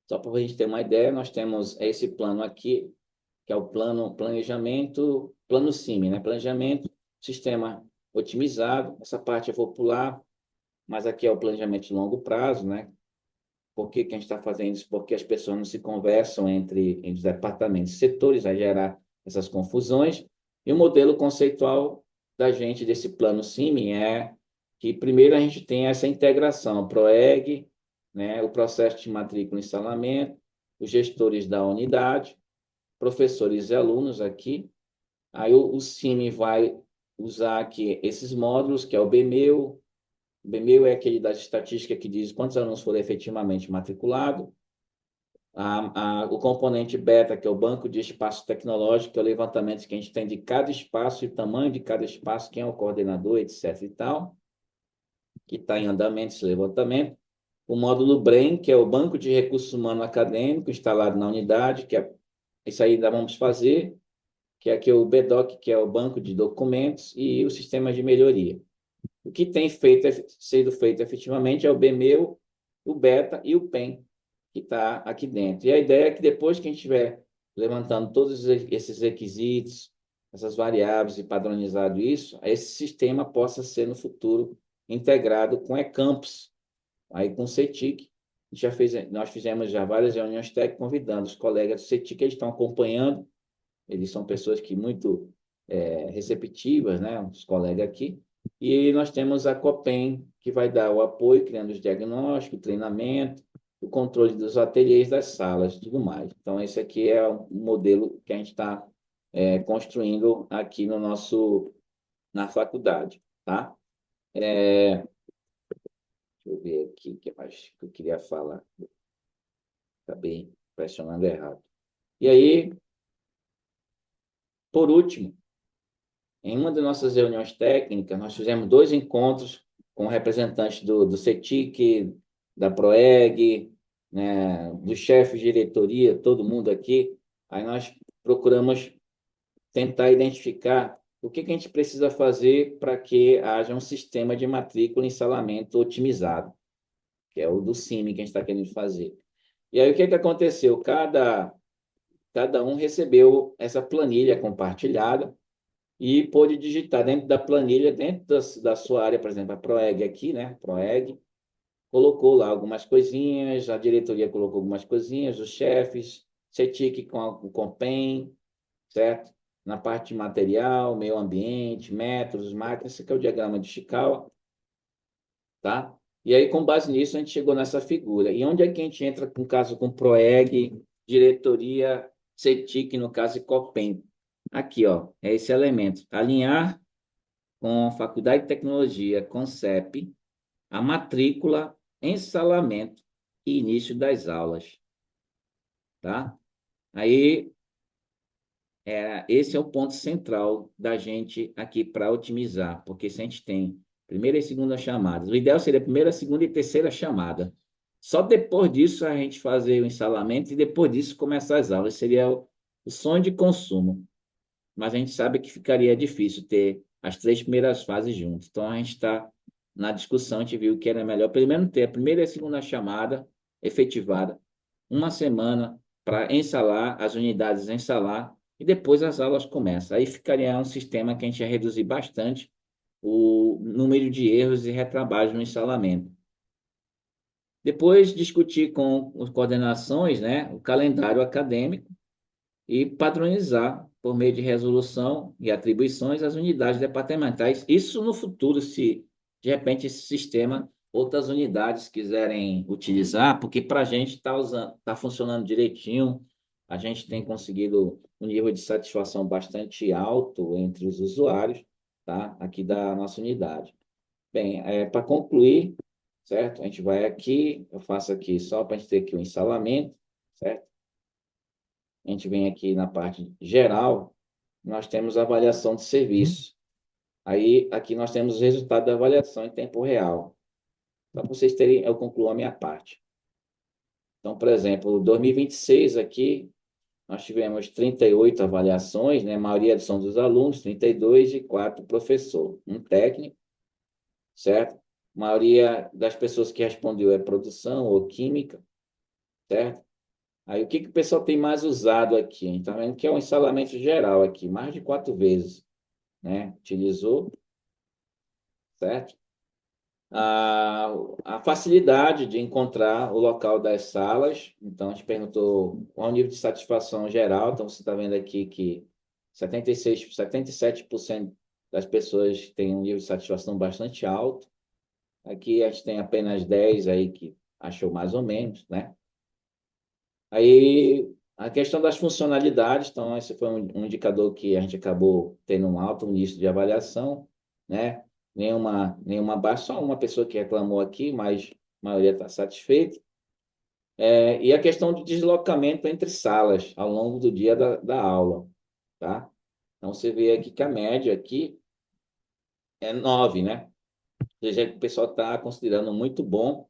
Só para a gente ter uma ideia, nós temos esse plano aqui, que é o planejamento, plano CIMI, né? Planejamento, sistema otimizado. Essa parte eu vou pular, mas aqui é o planejamento de longo prazo, né? Por que que a gente está fazendo isso? Porque as pessoas não se conversam entre os departamentos e setores, vai gerar essas confusões. E o modelo conceitual da gente desse plano CIMI é que primeiro a gente tem essa integração, PROEG, né? O processo de matrícula e instalamento, os gestores da unidade, professores e alunos aqui. Aí o CIMI vai usar aqui esses módulos, que é o BMEU, B1000 é aquele das estatísticas que diz quantos alunos foram efetivamente matriculados. O componente beta, que é o banco de espaço tecnológico, que é o levantamento que a gente tem de cada espaço e tamanho de cada espaço, quem é o coordenador, etc. e tal, que está em andamento esse levantamento. O módulo BRAIN, que é o banco de recursos humanos acadêmico instalado na unidade, isso aí ainda vamos fazer, que é aqui o BDOC, que é o banco de documentos, e o sistema de melhoria. O que tem sido feito efetivamente é o BMEU, o Beta e o PEN, que está aqui dentro. E a ideia é que depois que a gente estiver levantando todos esses requisitos, essas variáveis e padronizado isso, esse sistema possa ser no futuro integrado com eCampus, aí com o CETIC. Nós fizemos já várias reuniões técnicas convidando os colegas do CETIC, eles estão acompanhando, eles são pessoas que muito receptivas, né, os colegas aqui. E nós temos a Copem, que vai dar o apoio, criando os diagnósticos, treinamento, o controle dos ateliês, das salas e tudo mais. Então, esse aqui é o modelo que a gente está construindo aqui na faculdade, tá? Deixa eu ver aqui o que mais que eu queria falar. Acabei pressionando errado. E aí, por último, em uma das nossas reuniões técnicas, nós fizemos 2 encontros com representantes do CETIC, da PROEG, né, do chefe de diretoria, todo mundo aqui. Aí nós procuramos tentar identificar o que a gente precisa fazer para que haja um sistema de matrícula e ensalamento otimizado, que é o do CIMI que a gente está querendo fazer. E aí o que aconteceu? Cada um recebeu essa planilha compartilhada e pôde digitar dentro da planilha, dentro da sua área, por exemplo, a PROEG aqui, né? PROEG, colocou lá algumas coisinhas, a diretoria colocou algumas coisinhas, os chefes, CETIC com o Compem, certo? Na parte de material, meio ambiente, métodos, máquinas, esse aqui é o diagrama de Chikawa, tá? E aí, com base nisso, a gente chegou nessa figura. E onde é que a gente entra, no caso, com PROEG, diretoria, CETIC, no caso, e Copem? Aqui, ó, é esse elemento. Alinhar com Faculdade de Tecnologia, com CEP, a matrícula, ensalamento e início das aulas. Tá? Aí, esse é o ponto central da gente aqui para otimizar, porque se a gente tem primeira e segunda chamadas, o ideal seria a primeira, segunda e terceira chamada. Só depois disso a gente fazer o ensalamento e depois disso começar as aulas. Seria o sonho de consumo. Mas a gente sabe que ficaria difícil ter as 3 primeiras fases juntas. Então, a gente está na discussão, a gente viu que era melhor, pelo menos, ter a primeira e a segunda chamada efetivada, uma semana para ensalar, as unidades ensalar, e depois as aulas começam. Aí ficaria um sistema que a gente ia reduzir bastante o número de erros e retrabalhos no ensalamento. Depois, discutir com as coordenações, né, o calendário acadêmico, e padronizar, por meio de resolução e atribuições, as unidades departamentais. Isso no futuro, se de repente esse sistema outras unidades quiserem utilizar, porque para a gente está funcionando direitinho, a gente tem conseguido um nível de satisfação bastante alto entre os usuários, tá? Aqui da nossa unidade. Bem, para concluir, certo? A gente vai aqui, eu faço aqui só para a gente ter aqui o ensalamento, certo? A gente vem aqui na parte geral, nós temos a avaliação de serviço. Aí, aqui nós temos os resultados da avaliação em tempo real. Para vocês terem, eu concluo a minha parte. Então, por exemplo, 2026 aqui, nós tivemos 38 avaliações, né? A maioria são dos alunos, 32 e 4 professor, um técnico, certo? A maioria das pessoas que respondeu é produção ou química, certo? Aí, o que o pessoal tem mais usado aqui? A gente está vendo que é um ensalamento geral aqui, mais de 4 vezes, né? Utilizou, certo? A facilidade de encontrar o local das salas. Então, a gente perguntou qual o nível de satisfação geral. Então, você está vendo aqui que 77% das pessoas têm um nível de satisfação bastante alto. Aqui, a gente tem apenas 10 aí que achou mais ou menos, né? Aí, a questão das funcionalidades, então, esse foi um indicador que a gente acabou tendo um alto início de avaliação, né? nenhuma baixa, só uma pessoa que reclamou aqui, mas a maioria está satisfeita. E a questão de deslocamento entre salas ao longo do dia da aula, tá? Então, você vê aqui que a média aqui é 9, né? Ou seja, o pessoal está considerando muito bom.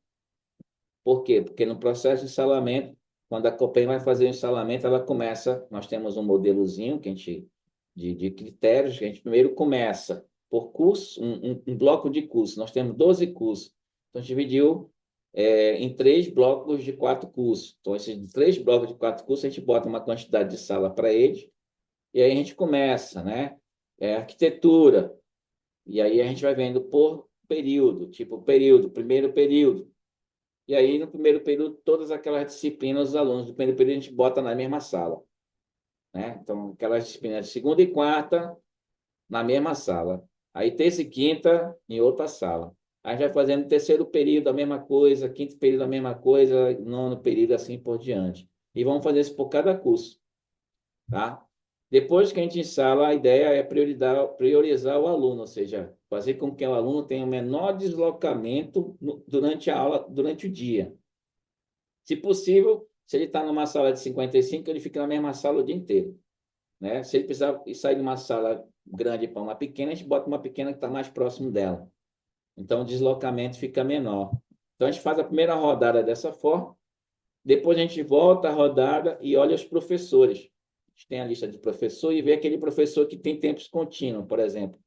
Por quê? Porque no processo de instalamento, quando a Copem vai fazer o instalamento, ela começa, nós temos um modelozinho que a gente, de critérios, que a gente primeiro começa por curso, um bloco de cursos. Nós temos 12 cursos. Então, a gente dividiu em 3 blocos de 4 cursos. Então, esses 3 blocos de 4 cursos, a gente bota uma quantidade de sala para eles, e aí a gente começa, né? Arquitetura, e aí a gente vai vendo por período, tipo período, primeiro período. E aí, no primeiro período, todas aquelas disciplinas, os alunos do primeiro período a gente bota na mesma sala, né? Então, aquelas disciplinas de segunda e quarta na mesma sala. Aí, terça e quinta em outra sala. Aí vai fazendo terceiro período a mesma coisa, quinto período a mesma coisa, nono período assim por diante. E vamos fazer isso por cada curso, tá? Depois que a gente instala, a ideia é priorizar o aluno, ou seja, fazer com que o aluno tenha o menor deslocamento durante a aula, durante o dia. Se possível, se ele está numa sala de 55, ele fica na mesma sala o dia inteiro, né? Se ele precisar sair de uma sala grande para uma pequena, a gente bota uma pequena que está mais próximo dela. Então, o deslocamento fica menor. Então, a gente faz a primeira rodada dessa forma, depois a gente volta a rodada e olha os professores. A gente tem a lista de professor e vê aquele professor que tem tempos contínuos, por exemplo.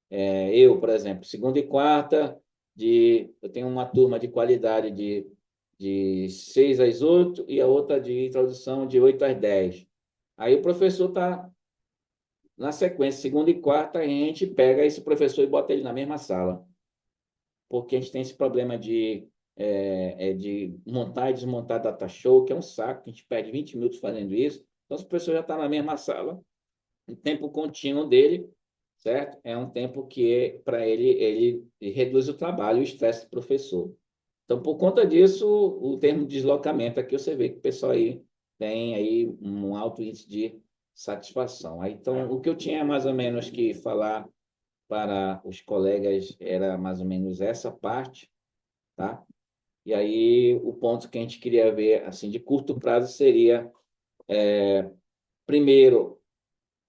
Eu, por exemplo, segunda e quarta, eu tenho uma turma de qualidade de 6 às 8 e a outra de introdução de 8 às 10. Aí o professor está na sequência, segunda e quarta, a gente pega esse professor e bota ele na mesma sala, porque a gente tem esse problema de montar e desmontar data show, que é um saco, que a gente perde 20 minutos fazendo isso. Então, se o professor já está na mesma sala, o tempo contínuo dele, certo? É um tempo que, para ele reduz o trabalho e o estresse do professor. Então, por conta disso, o termo deslocamento aqui, você vê que o pessoal aí tem aí um alto índice de satisfação. Aí, então, o que eu tinha mais ou menos que falar para os colegas era mais ou menos essa parte, tá? E aí, o ponto que a gente queria ver, assim, de curto prazo seria, primeiro,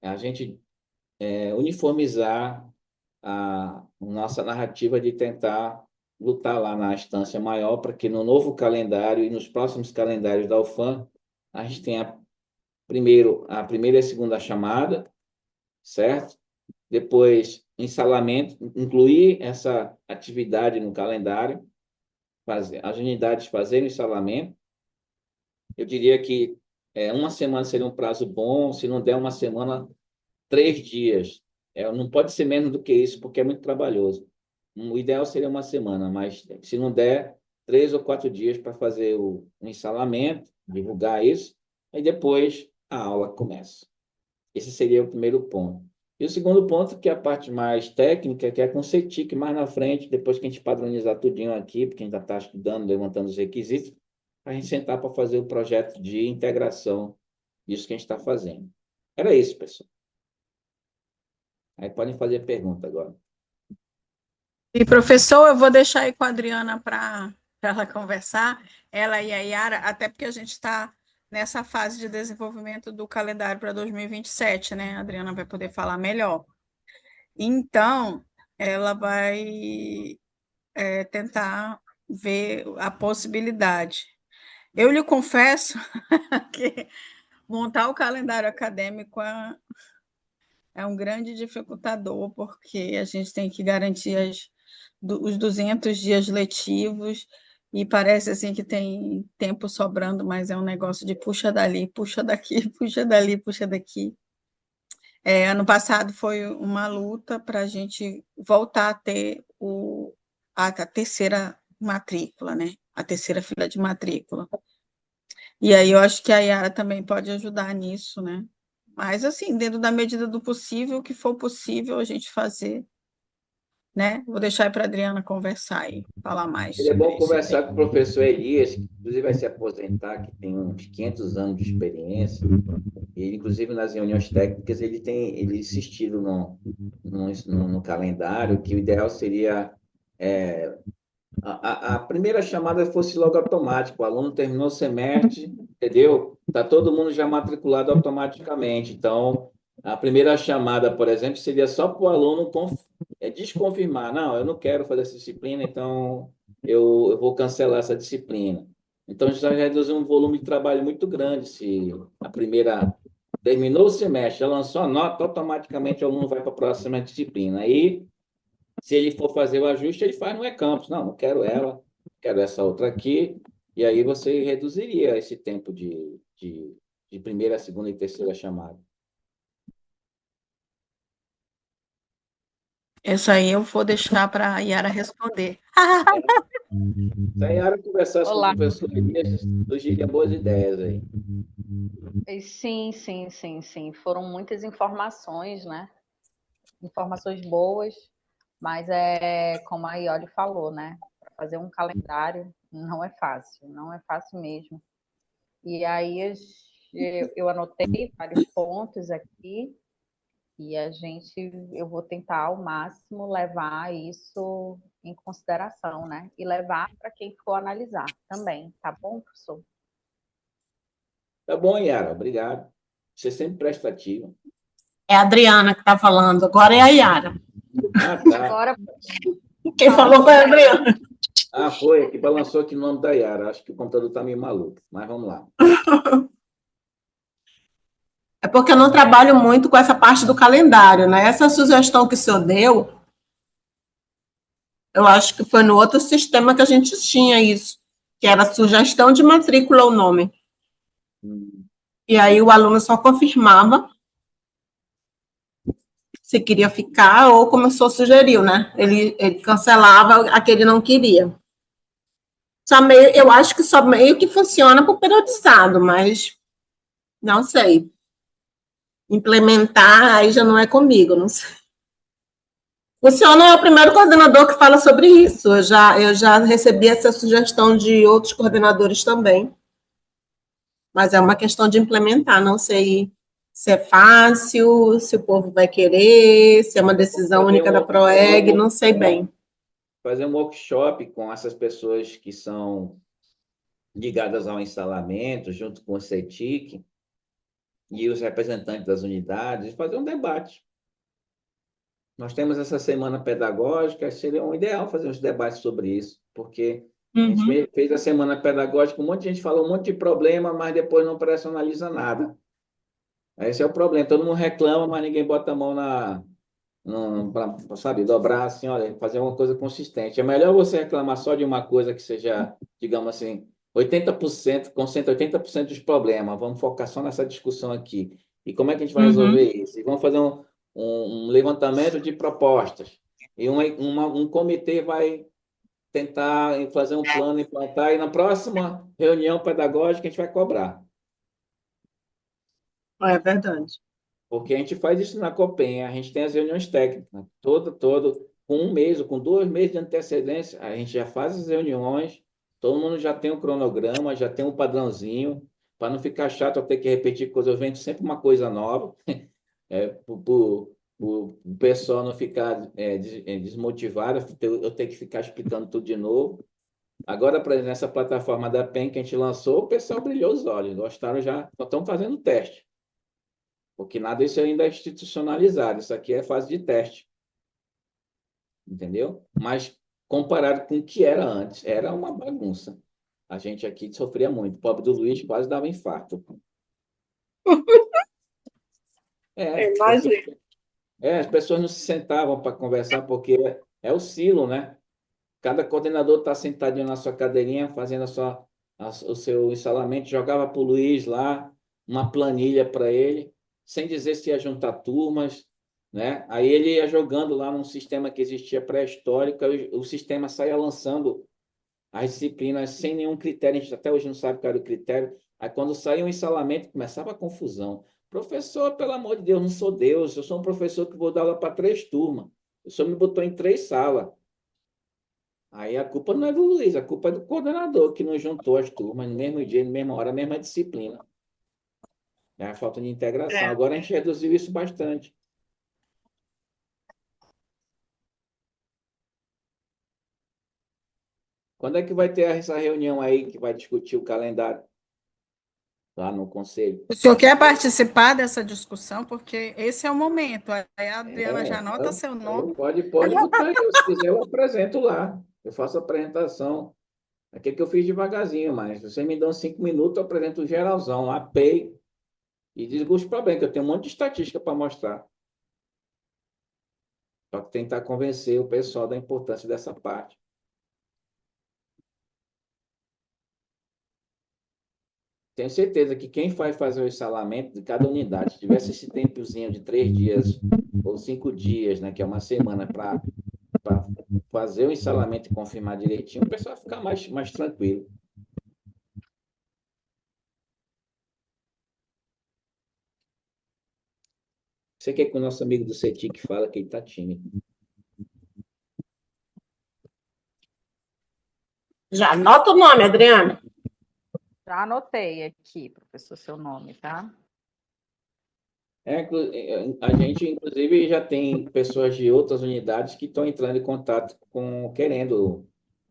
a gente uniformizar a nossa narrativa de tentar lutar lá na instância maior para que no novo calendário e nos próximos calendários da UFAM a gente tenha a primeira e a segunda chamada, certo? Depois, ensalamento, incluir essa atividade no calendário, as unidades fazerem o ensalamento. Eu diria que uma semana seria um prazo bom, se não der uma semana, 3 dias. Não pode ser menos do que isso, porque é muito trabalhoso. O ideal seria uma semana, mas se não der, 3 ou 4 dias para fazer o ensalamento, divulgar isso, aí depois a aula começa. Esse seria o primeiro ponto. E o segundo ponto, que é a parte mais técnica, que é a Concetic, mais na frente, depois que a gente padronizar tudinho aqui, porque a gente já está estudando, levantando os requisitos, a gente sentar para fazer o projeto de integração disso que a gente está fazendo. Era isso, pessoal. Aí podem fazer pergunta agora. E, professor, eu vou deixar aí com a Adriana para ela conversar, ela e a Yara, até porque a gente está nessa fase de desenvolvimento do calendário para 2027, né? A Adriana vai poder falar melhor. Então, ela vai tentar ver a possibilidade. Eu lhe confesso que montar o calendário acadêmico é um grande dificultador, porque a gente tem que garantir os 200 dias letivos, e parece assim que tem tempo sobrando, mas é um negócio de puxa dali, puxa daqui, puxa dali, puxa daqui. Ano passado foi uma luta para a gente voltar a ter a terceira matrícula, né? A terceira fila de matrícula. E aí eu acho que a Yara também pode ajudar nisso, né? Mas, assim, dentro da medida do possível, o que for possível a gente fazer, né? Vou deixar aí para a Adriana conversar e falar mais Seria sobre bom esse conversar tema. com o professor Elias, que inclusive vai se aposentar, que tem uns 500 anos de experiência. Ele, inclusive, nas reuniões técnicas, ele tem ele insistido no calendário, que o ideal seria a primeira chamada fosse logo automática. O aluno terminou o semestre, entendeu? Está todo mundo já matriculado automaticamente. Então, a primeira chamada, por exemplo, seria só para o aluno desconfirmar. Não, eu não quero fazer essa disciplina, então eu vou cancelar essa disciplina. Então, já reduz um volume de trabalho muito grande. Se a primeira terminou o semestre, já lançou a nota, automaticamente o aluno vai para a próxima disciplina. Aí se ele for fazer o ajuste, ele faz no e-campus. Não, não quero ela, quero essa outra aqui. E aí você reduziria esse tempo de primeira, segunda e terceira chamada. Isso aí eu vou deixar para a Yara responder. Se a Yara conversasse com o Olá. professor Elias, surgiria boas ideias aí. Sim, sim, sim, sim. Foram muitas informações, né? Informações boas, mas é como a Ioli falou, né? Para fazer um calendário não é fácil mesmo. E aí eu anotei vários pontos aqui e eu vou tentar ao máximo levar isso em consideração, né? E levar para quem for analisar também, tá bom, professor? Tá bom, Yara, obrigado. Você sempre prestativa. É a Adriana que está falando, agora é a Yara. Ah, tá. Agora, Quem falou foi a Adriana. Ah, foi, que balançou aqui o nome da Yara. Acho que o computador está meio maluco, mas vamos lá. É porque eu não trabalho muito com essa parte do calendário, né? Essa sugestão que o senhor deu, eu acho que foi no outro sistema que a gente tinha isso, que era sugestão de matrícula o nome. E aí o aluno só confirmava se queria ficar ou, como o senhor sugeriu, né? Ele cancelava a que ele não queria. Eu acho que só meio que funciona por periodizado, mas não sei. Implementar aí já não é comigo, não sei. O senhor não é o primeiro coordenador que fala sobre isso. Eu já recebi essa sugestão de outros coordenadores também. Mas é uma questão de implementar. Não sei se é fácil, se o povo vai querer, se é uma decisão única da PROEG, não sei bem. Fazer um workshop com essas pessoas que são ligadas ao instalamento, junto com o CETIC e os representantes das unidades, fazer um debate. Nós temos essa semana pedagógica, seria um ideal fazer uns debates sobre isso, porque a gente fez a semana pedagógica, um monte de gente falou um monte de problema, mas depois não personaliza nada. Esse é o problema, todo mundo reclama, mas ninguém bota a mão para, sabe, dobrar assim, olha, fazer uma coisa consistente. É melhor você reclamar só de uma coisa que seja, digamos assim, 80%, concentra 80% dos problemas. Vamos focar só nessa discussão aqui. E como é que a gente vai resolver isso? E vamos fazer um levantamento de propostas. E um comitê vai tentar fazer um plano, implantar, e na próxima reunião pedagógica a gente vai cobrar. É verdade. Porque a gente faz isso na Copen, a gente tem as reuniões técnicas, com um mês ou com 2 meses de antecedência, a gente já faz as reuniões, todo mundo já tem um cronograma, já tem um padrãozinho, para não ficar chato eu ter que repetir coisa, eu vendo sempre uma coisa nova, para o pessoal não ficar desmotivado, eu ter que ficar explicando tudo de novo. Agora, por exemplo, nessa plataforma da PEN que a gente lançou, o pessoal brilhou os olhos, gostaram já, só estão fazendo teste. Porque nada disso ainda é institucionalizado, isso aqui é fase de teste. Entendeu? Mas comparado com o que era antes, era uma bagunça. A gente aqui sofria muito. O pobre do Luiz quase dava infarto. Imagina. As pessoas não se sentavam para conversar porque é o silo, né? Cada coordenador está sentadinho na sua cadeirinha, fazendo o seu instalamento, jogava para o Luiz lá uma planilha para ele, sem dizer se ia juntar turmas, né? Aí ele ia jogando lá num sistema que existia pré-histórico, o sistema saía lançando as disciplinas sem nenhum critério, a gente até hoje não sabe qual era o critério. Aí quando saía o instalamento, começava a confusão. Professor, pelo amor de Deus, não sou Deus, eu sou um professor que vou dar aula para 3 turmas. O senhor me botou em 3 salas. Aí a culpa não é do Luiz, a culpa é do coordenador, que não juntou as turmas no mesmo dia, na mesma hora, na mesma disciplina. É a falta de integração. É. Agora a gente reduziu isso bastante. Quando é que vai ter essa reunião aí que vai discutir o calendário lá no conselho? O senhor quer participar dessa discussão? Porque esse é o momento. Aí a Adriana já anota seu nome. Pode botar aí. Se quiser, eu apresento lá. Eu faço a apresentação. Aquele que eu fiz devagarzinho, mas se você me dá uns 5 minutos, eu apresento o geralzão, APEI, e desgosto para bem, que eu tenho um monte de estatística para mostrar. Para tentar convencer o pessoal da importância dessa parte. Tenho certeza que quem vai fazer o instalamento de cada unidade, se tivesse esse tempozinho de 3 dias ou 5 dias, né, que é uma semana, para fazer o instalamento e confirmar direitinho, o pessoal vai ficar mais tranquilo. Você quer que o nosso amigo do CETIC fala que ele está tímido. Já anota o nome, Adriana. Já anotei aqui, professor, seu nome, tá? A gente, inclusive, já tem pessoas de outras unidades que estão entrando em contato querendo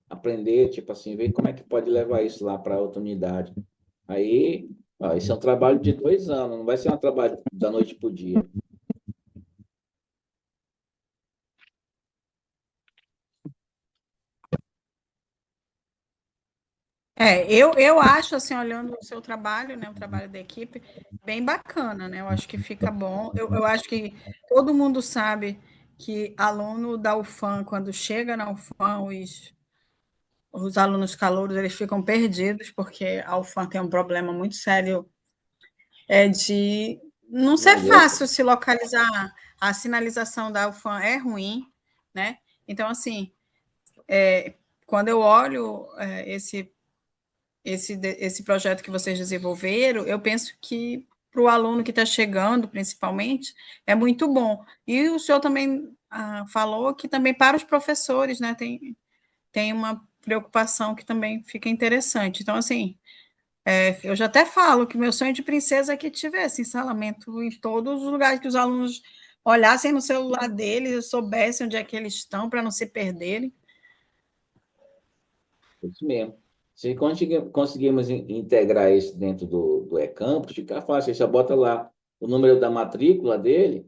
aprender, tipo assim, ver como é que pode levar isso lá para outra unidade. Aí, ó, esse é um trabalho de 2 anos, não vai ser um trabalho da noite para o dia. Eu acho, assim, olhando o seu trabalho, né, o trabalho da equipe, bem bacana, né? Eu acho que fica bom. Eu acho que todo mundo sabe que aluno da UFAM, quando chega na UFAM, os alunos calouros, eles ficam perdidos, porque a UFAM tem um problema muito sério de não ser fácil se localizar. A sinalização da UFAM é ruim, né? Então, assim, quando eu olho esse projeto que vocês desenvolveram, eu penso que para o aluno que está chegando, principalmente, é muito bom. E o senhor também falou que também para os professores, né, tem uma preocupação que também fica interessante. Então, assim, eu já até falo que meu sonho de princesa é que tivesse instalamento em todos os lugares, que os alunos olhassem no celular deles, soubessem onde é que eles estão, para não se perderem. Isso mesmo. Se conseguimos integrar isso dentro do e-campus, fica fácil. Você só bota lá o número da matrícula dele,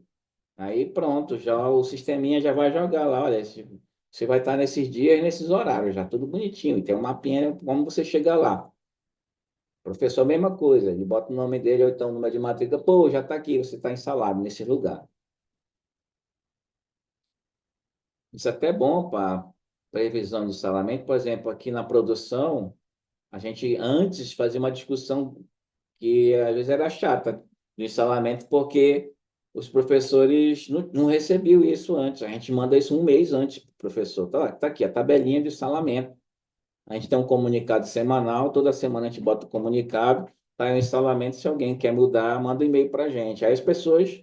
aí pronto, já o sisteminha já vai jogar lá. Olha, você vai estar nesses dias, nesses horários, já tudo bonitinho. E tem um mapinha como você chegar lá. Professor, mesma coisa. Ele bota o nome dele ou então o número de matrícula. Pô, já está aqui, você está instalado nesse lugar. Isso é até bom para previsão de salamento. Por exemplo, aqui na produção, a gente antes fazia uma discussão que às vezes era chata do salamento, porque os professores não recebiam isso antes. A gente manda isso um mês antes para o professor. Tá aqui a tabelinha de salamento. A gente tem um comunicado semanal, toda semana a gente bota o comunicado, tá aí o instalamento, se alguém quer mudar, manda um e-mail para a gente. Aí as pessoas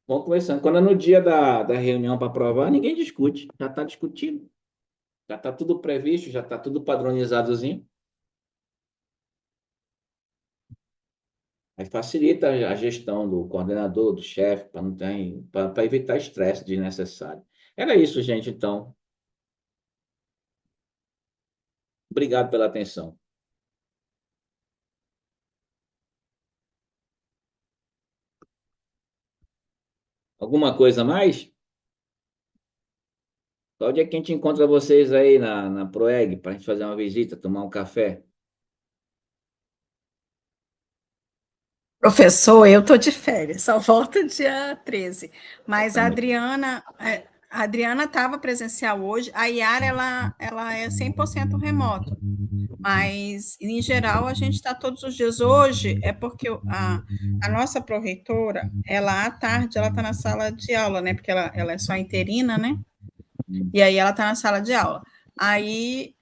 vão conversando. Quando é no dia da reunião para aprovar, ninguém discute, já está discutido. Já está tudo previsto, já está tudo padronizadozinho. Aí facilita a gestão do coordenador, do chefe, para evitar estresse desnecessário. Era isso, gente, então. Obrigado pela atenção. Alguma coisa a mais? Qual dia que a gente encontra vocês aí na Proeg para a gente fazer uma visita, tomar um café? Professor, eu estou de férias, só volto dia 13. Mas Também. a Adriana estava presencial hoje, a Yara ela é 100% remoto. Mas, em geral, a gente está todos os dias. Hoje é porque a nossa pró-reitora, ela à tarde, ela está na sala de aula, né? Porque ela é só interina, né? E aí ela está na sala de aula. Aí,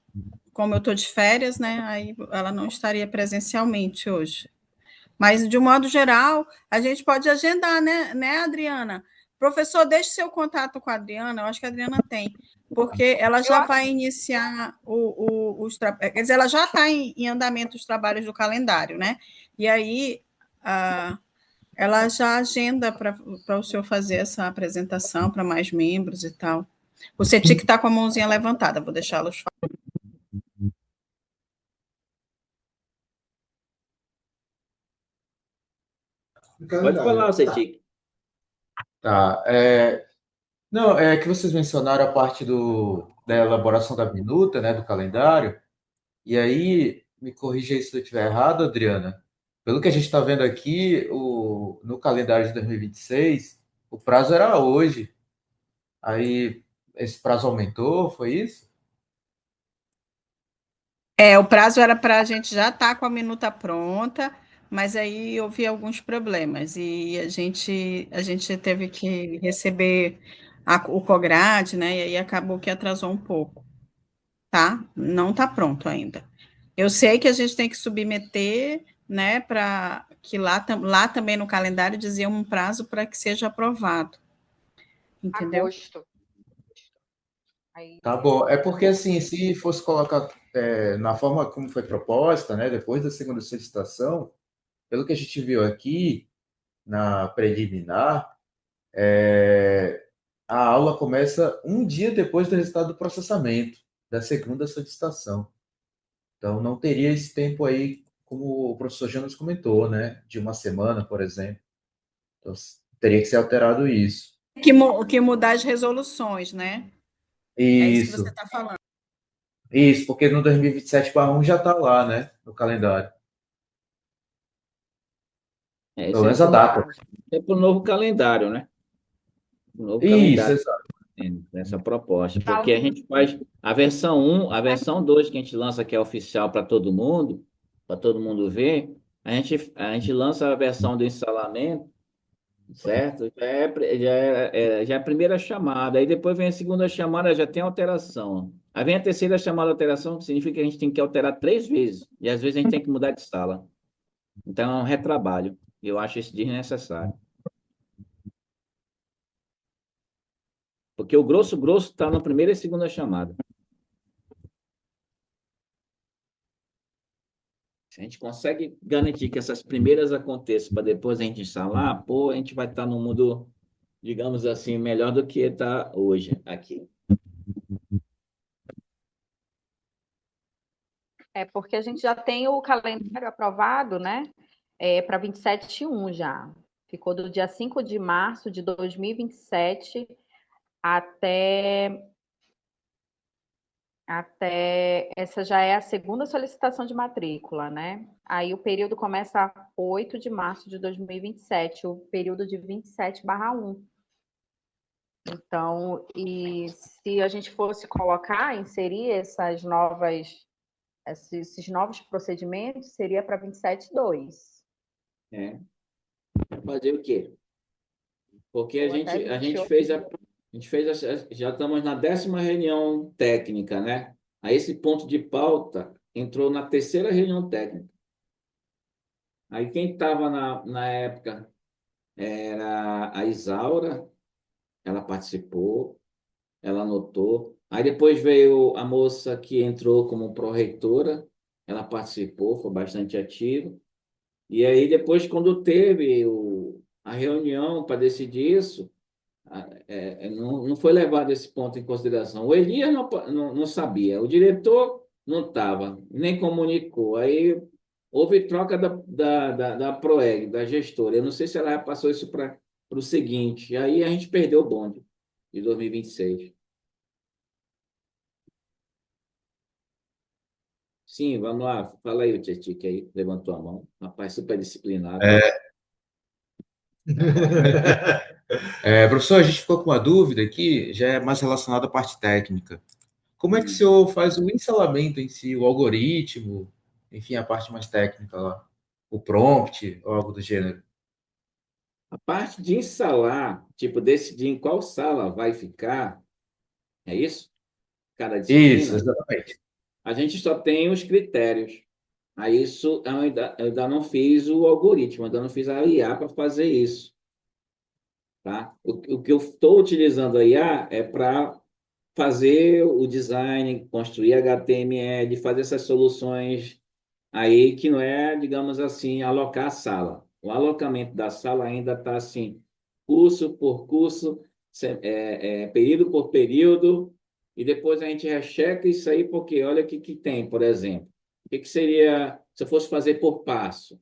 como eu estou de férias, né? Aí ela não estaria presencialmente hoje. Mas, de um modo geral, a gente pode agendar, né, Adriana? Professor, deixe seu contato com a Adriana, eu acho que a Adriana tem, porque ela já vai iniciar os trabalhos, quer dizer, ela já está em andamento os trabalhos do calendário, né? E aí ela já agenda para o senhor fazer essa apresentação para mais membros e tal. O CETIC está com a mãozinha levantada, vou deixá-los falar. Pode falar, Cetic. Tá. Não, é que vocês mencionaram a parte da elaboração da minuta, né, do calendário, e aí, me corrija aí se eu estiver errado, Adriana. Pelo que a gente está vendo aqui, no calendário de 2026, o prazo era hoje. Aí, esse prazo aumentou, foi isso? O prazo era para a gente já estar com a minuta pronta, mas aí houve alguns problemas e a gente teve que receber o COGRAD, né? E aí acabou que atrasou um pouco, tá? Não está pronto ainda. Eu sei que a gente tem que submeter, né, para que lá também no calendário dizia um prazo para que seja aprovado. Entendeu? Agosto. Aí, Tá bom. É porque, assim, se fosse colocar na forma como foi proposta, né, depois da segunda solicitação, pelo que a gente viu aqui na preliminar, a aula começa um dia depois do resultado do processamento da segunda solicitação. Então, não teria esse tempo aí, como o professor Jonas comentou, né, de uma semana, por exemplo. Então, teria que ser alterado isso. Que mudar as resoluções, né? É isso que você Isso, está falando. isso, porque no 2027/1 já está lá, né, no calendário. Pelo Isso é menos a data. para o novo calendário, né? O novo Isso, calendário. exato. Essa proposta, porque a gente faz a versão 1, a versão 2 que a gente lança, que é oficial para todo mundo ver, a gente lança a versão do instalamento, certo? Já é a primeira chamada, aí depois vem a segunda chamada, já tem alteração. Aí vem a terceira chamada alteração, que significa que a gente tem que alterar 3 vezes, e às vezes a gente tem que mudar de sala. Então é um retrabalho, e eu acho isso desnecessário. Porque o grosso está na primeira e segunda chamada. Se a gente consegue garantir que essas primeiras aconteçam para depois a gente instalar, pô, a gente vai estar num mundo, digamos assim, melhor do que está hoje aqui. porque a gente já tem o calendário aprovado, né? Para 27/1 já. Ficou do dia 5 de março de 2027 até essa já é a segunda solicitação de matrícula, né? Aí o período começa 8 de março de 2027, o período de 27/1. Então, e se a gente fosse inserir esses novos procedimentos, seria para 27/2. Fazer o quê? Porque Ou até a gente 28. já estamos na 10ª reunião técnica, né? Aí esse ponto de pauta entrou na terceira reunião técnica. Aí quem estava na época era a Isaura, ela participou, ela anotou. Aí depois veio a moça que entrou como pró-reitora, ela participou, foi bastante ativa. E aí depois, quando teve a reunião para decidir isso, não foi levado esse ponto em consideração. O Elias não sabia, o diretor não estava, nem comunicou. Aí houve troca da PROEG, da gestora. Eu não sei se ela passou isso para o seguinte. E aí a gente perdeu o bonde de 2026. Sim, vamos lá. Fala aí o Tietchan aí, levantou a mão. Rapaz, super disciplinado. Professor, a gente ficou com uma dúvida aqui, já é mais relacionada à parte técnica. Como é que o senhor faz o instalamento em si, o algoritmo, enfim, a parte mais técnica lá, o prompt, ou algo do gênero? A parte de instalar, tipo, decidir em qual sala vai ficar, é isso? Cada Isso, disciplina, exatamente. a gente só tem os critérios. Aí isso eu ainda não fiz o algoritmo, ainda não fiz a IA para fazer isso. tá? O que eu estou utilizando a IA é para fazer o design, construir HTML, fazer essas soluções aí que não é, digamos assim, alocar a sala. O alocamento da sala ainda está assim, curso por curso, período por período, e depois a gente recheca isso aí, porque olha o que, que tem, por exemplo. O que, que seria se eu fosse fazer por passo?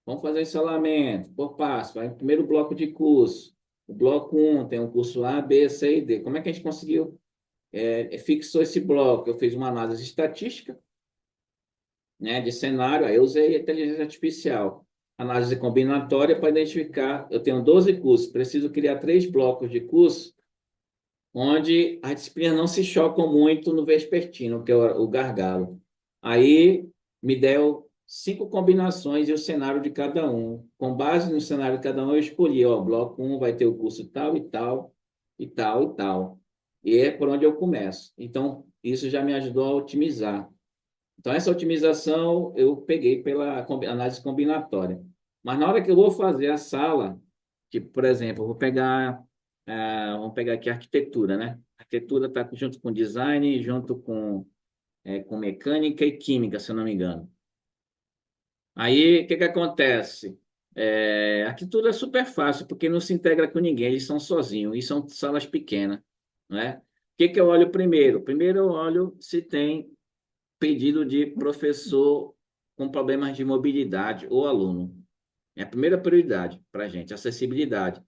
Vamos fazer ensalamento por passo. Vai no primeiro bloco de curso. O bloco 1 tem um curso A, B, C e D. Como é que a gente conseguiu fixou esse bloco? Eu fiz uma análise estatística, né, de cenário, aí eu usei a inteligência artificial. Análise combinatória para identificar, eu tenho 12 cursos, preciso criar 3 blocos de curso, onde as disciplinas não se chocam muito no vespertino, que é o gargalo. Aí me deu 5 combinações e o cenário de cada um. Com base no cenário de cada um, eu escolhi, ó, bloco 1 vai ter o curso tal e tal, e tal e tal. E é por onde eu começo. Então, isso já me ajudou a otimizar. Então, essa otimização eu peguei pela análise combinatória. Mas na hora que eu vou fazer a sala, tipo, por exemplo, eu vou pegar, vamos pegar aqui a arquitetura, né? A arquitetura está junto com design, junto com mecânica e química, se eu não me engano. Aí, o que que acontece? A arquitetura é super fácil, porque não se integra com ninguém, eles são sozinhos, e são salas pequenas, né? O que que eu olho primeiro? Primeiro eu olho se tem pedido de professor com problemas de mobilidade ou aluno. É a primeira prioridade para a gente, acessibilidade.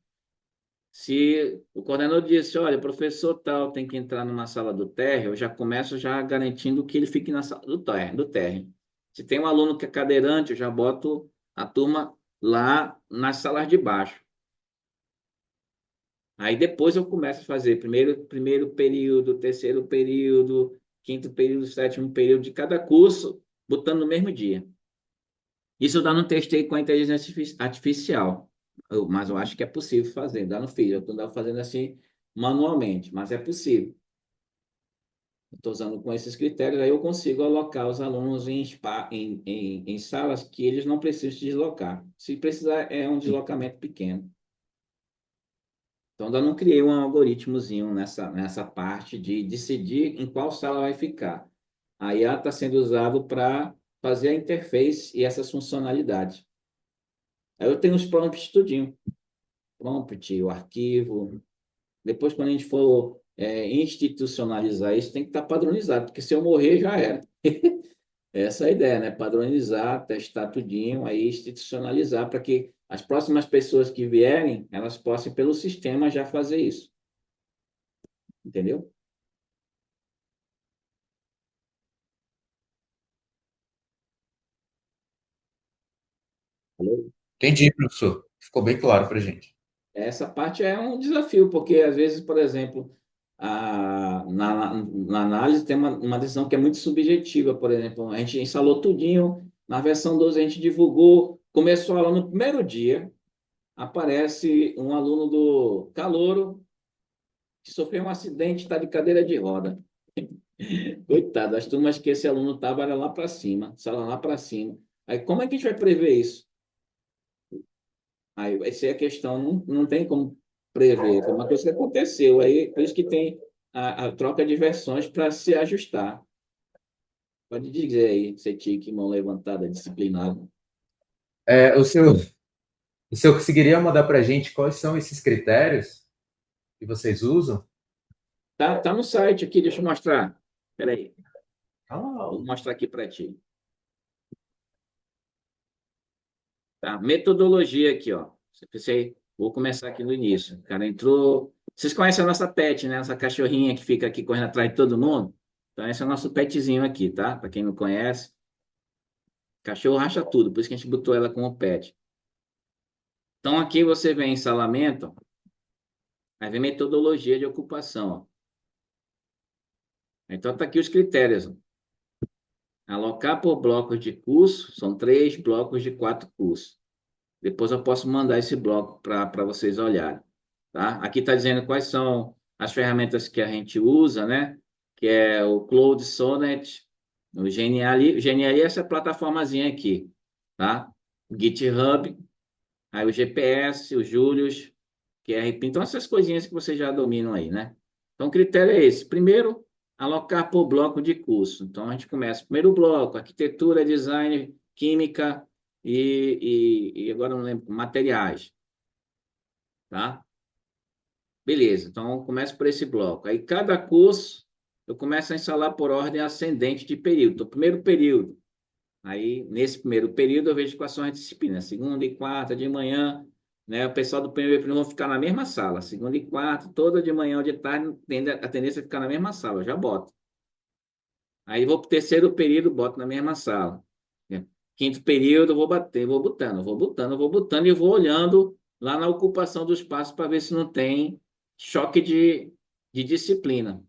Se o coordenador disse, olha, o professor tal tem que entrar numa sala do térreo, eu já começo já garantindo que ele fique na sala do térreo. Se tem um aluno que é cadeirante, eu já boto a turma lá nas salas de baixo. Aí depois eu começo a fazer primeiro período, terceiro período, quinto período, sétimo período de cada curso, botando no mesmo dia. Isso eu ainda não testei com a inteligência artificial, mas eu acho que é possível fazer, ainda não fiz, eu estou fazendo assim manualmente, mas é possível. Estou usando com esses critérios, aí eu consigo alocar os alunos em salas que eles não precisam se deslocar. Se precisar, é um deslocamento pequeno. Então, ainda não criei um algoritmozinho nessa parte de decidir em qual sala vai ficar. A IA está sendo usado para fazer a interface e essas funcionalidades. Aí eu tenho os prompts tudinho. Prompt, o arquivo. Depois, quando a gente for institucionalizar isso, tem que estar padronizado, porque se eu morrer, já era. Essa é a ideia, né? Padronizar, testar tudinho, aí institucionalizar para que as próximas pessoas que vierem, elas possam, pelo sistema, já fazer isso. Entendeu? Falou? Entendi, professor. Ficou bem claro para gente. Essa parte é um desafio, porque às vezes, por exemplo, na análise tem uma decisão que é muito subjetiva, por exemplo, a gente instalou tudinho, na versão 12 a gente divulgou, começou a aula no primeiro dia, aparece um aluno do calouro que sofreu um acidente, está de cadeira de roda. Coitado, as turmas que esse aluno estava era lá para cima, sala lá para cima. Aí como é que a gente vai prever isso? Aí essa é a questão, não tem como prever, foi uma coisa que aconteceu. Aí, por isso que tem a troca de versões para se ajustar. Pode dizer aí, CETIC, mão levantada, disciplinado. É, o senhor conseguiria mandar para a gente quais são esses critérios que vocês usam? Tá no site aqui, deixa eu mostrar. Espera aí, Ah, vou mostrar aqui para ti. Tá? Metodologia aqui, ó. Vou começar aqui no início. O cara entrou. Vocês conhecem a nossa pet, né? Essa cachorrinha que fica aqui correndo atrás de todo mundo? Então, esse é o nosso petzinho aqui, tá? Para quem não conhece. Cachorro racha tudo, por isso que a gente botou ela como pet. Então, aqui você vê ensalamento, aí vem metodologia de ocupação. Ó. Então, tá aqui os critérios. Ó. Alocar por blocos de curso, são 3 blocos de 4 cursos. Depois eu posso mandar esse bloco para vocês olharem. Tá? Aqui está dizendo quais são as ferramentas que a gente usa, né? Que é o Cloud Sonnet, o GNL. O GNL é essa plataformazinha aqui, tá? O GitHub, aí o GPS, o Julius, QR Pin. Então, essas coisinhas que vocês já dominam aí, né? Então, o critério é esse. Primeiro, alocar por bloco de curso. Então, a gente começa. Primeiro bloco, arquitetura, design, química e agora não lembro, materiais. Tá? Beleza, então começo por esse bloco. Aí, cada curso, eu começo a instalar por ordem ascendente de período. Então, primeiro período. Aí, nesse primeiro período, eu vejo quais são as disciplinas. Segunda e quarta de manhã, né? O pessoal do primeiro período vão ficar na mesma sala. Segunda e quarta, toda de manhã ou de tarde, a tendência é ficar na mesma sala. Eu já boto. Aí, vou para o terceiro período, boto na mesma sala. Quinto período, eu vou bater, vou botando e vou olhando lá na ocupação do espaço para ver se não tem choque de disciplina.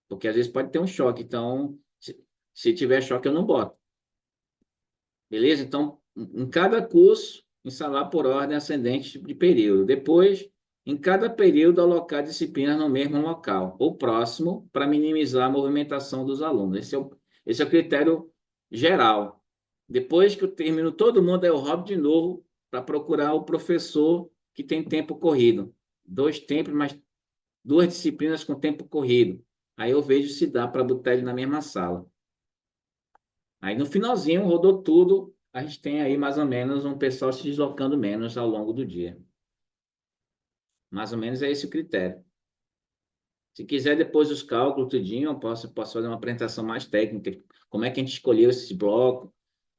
Porque às vezes pode ter um choque. Então, se tiver choque, eu não boto. Beleza? Então, em cada curso, instalar por ordem ascendente de período. Depois, em cada período, alocar disciplinas no mesmo local, ou próximo, para minimizar a movimentação dos alunos. Esse é o critério geral. Depois que eu termino todo mundo, eu roubo de novo para procurar o professor que tem tempo corrido. 2 tempos, mas 2 disciplinas com tempo corrido. Aí eu vejo se dá para botar ele na mesma sala. Aí no finalzinho, rodou tudo, a gente tem aí mais ou menos um pessoal se deslocando menos ao longo do dia. Mais ou menos é esse o critério. Se quiser depois os cálculos, tudinho, eu posso fazer uma apresentação mais técnica. Como é que a gente escolheu esse bloco,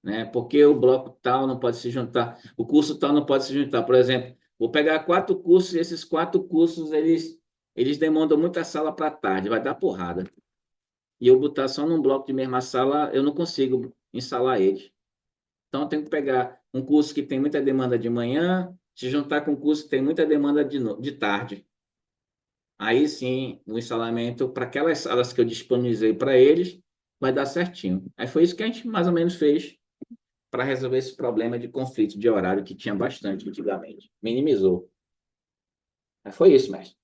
né? Por que o bloco tal não pode se juntar? O curso tal não pode se juntar. Por exemplo, vou pegar 4 cursos e esses 4 cursos, eles demandam muita sala para tarde, vai dar porrada. E eu botar só num bloco de mesma sala, eu não consigo instalar eles. Então, eu tenho que pegar um curso que tem muita demanda de manhã, se juntar com um curso que tem muita demanda de tarde. Aí sim, o instalamento para aquelas salas que eu disponibilizei para eles vai dar certinho. Aí foi isso que a gente mais ou menos fez para resolver esse problema de conflito de horário que tinha bastante antigamente. Minimizou. Aí foi isso, mestre.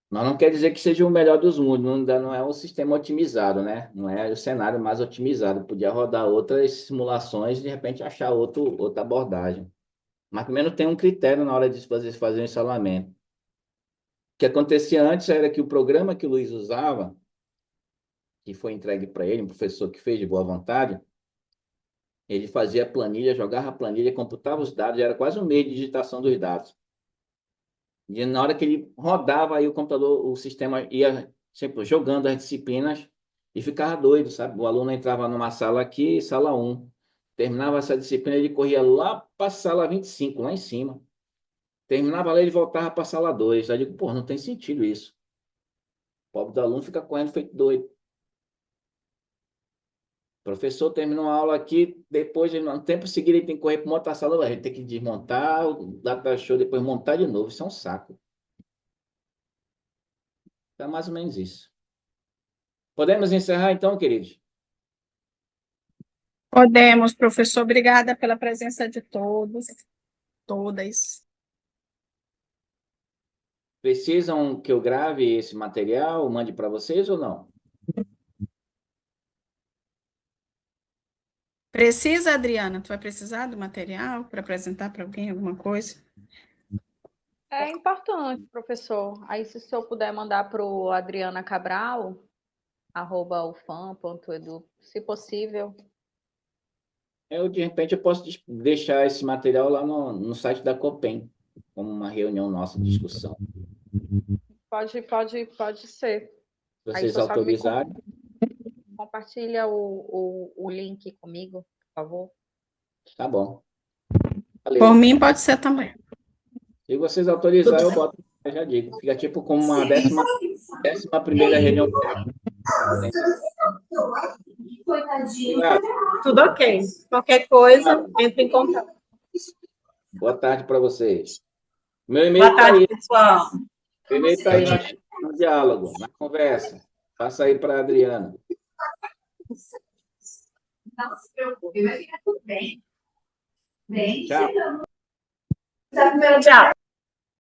Mas não quer dizer que seja o melhor dos mundos, ainda não é um sistema otimizado, né? Não é o cenário mais otimizado. Podia rodar outras simulações e de repente achar outra abordagem. Mas pelo menos tem um critério na hora de fazer o instalamento. O que acontecia antes era que o programa que o Luiz usava, que foi entregue para ele, um professor que fez de boa vontade, ele fazia a planilha, jogava a planilha, computava os dados, era quase um mês de digitação dos dados. E na hora que ele rodava, aí o computador, o sistema ia sempre jogando as disciplinas e ficava doido, sabe? O aluno entrava numa sala aqui, sala 1. Terminava essa disciplina, ele corria lá para a sala 25, lá em cima. Terminava lá, ele voltava para a sala 2. Aí eu digo, pô, não tem sentido isso. O pobre do aluno fica correndo feito doido. O professor terminou a aula aqui, depois, no tempo seguinte, ele tem que correr para uma outra sala, a gente tem que desmontar, o data show, depois montar de novo. Isso é um saco. Então, é mais ou menos isso. Podemos encerrar então, queridos? Podemos, professor. Obrigada pela presença de todos, todas. Precisam que eu grave esse material, mande para vocês ou não? Precisa, Adriana? Tu vai precisar do material para apresentar para alguém alguma coisa? É importante, professor. Aí, se o senhor puder mandar para o Adriana Cabral, @ufam.edu, se possível. De repente, eu posso deixar esse material lá no site da Copem, como uma reunião nossa de discussão. Pode ser. Se Aí, o vocês senhor só me autorizarem, compartilha o link comigo, por favor. tá bom. Por Valeu. mim, pode ser também. Se vocês autorizarem, eu boto, eu já digo. Fica tipo como uma 11ª reunião. Obrigado. Tudo ok. Qualquer coisa, entre em contato. Boa tarde para vocês. Meu e-mail Boa está tarde, aí. pessoal. Meu e-mail está aí no diálogo, na conversa. Passa aí para a Adriana. Não se preocupe, vai ficar tudo bem. Bem, Tchau. Tchau.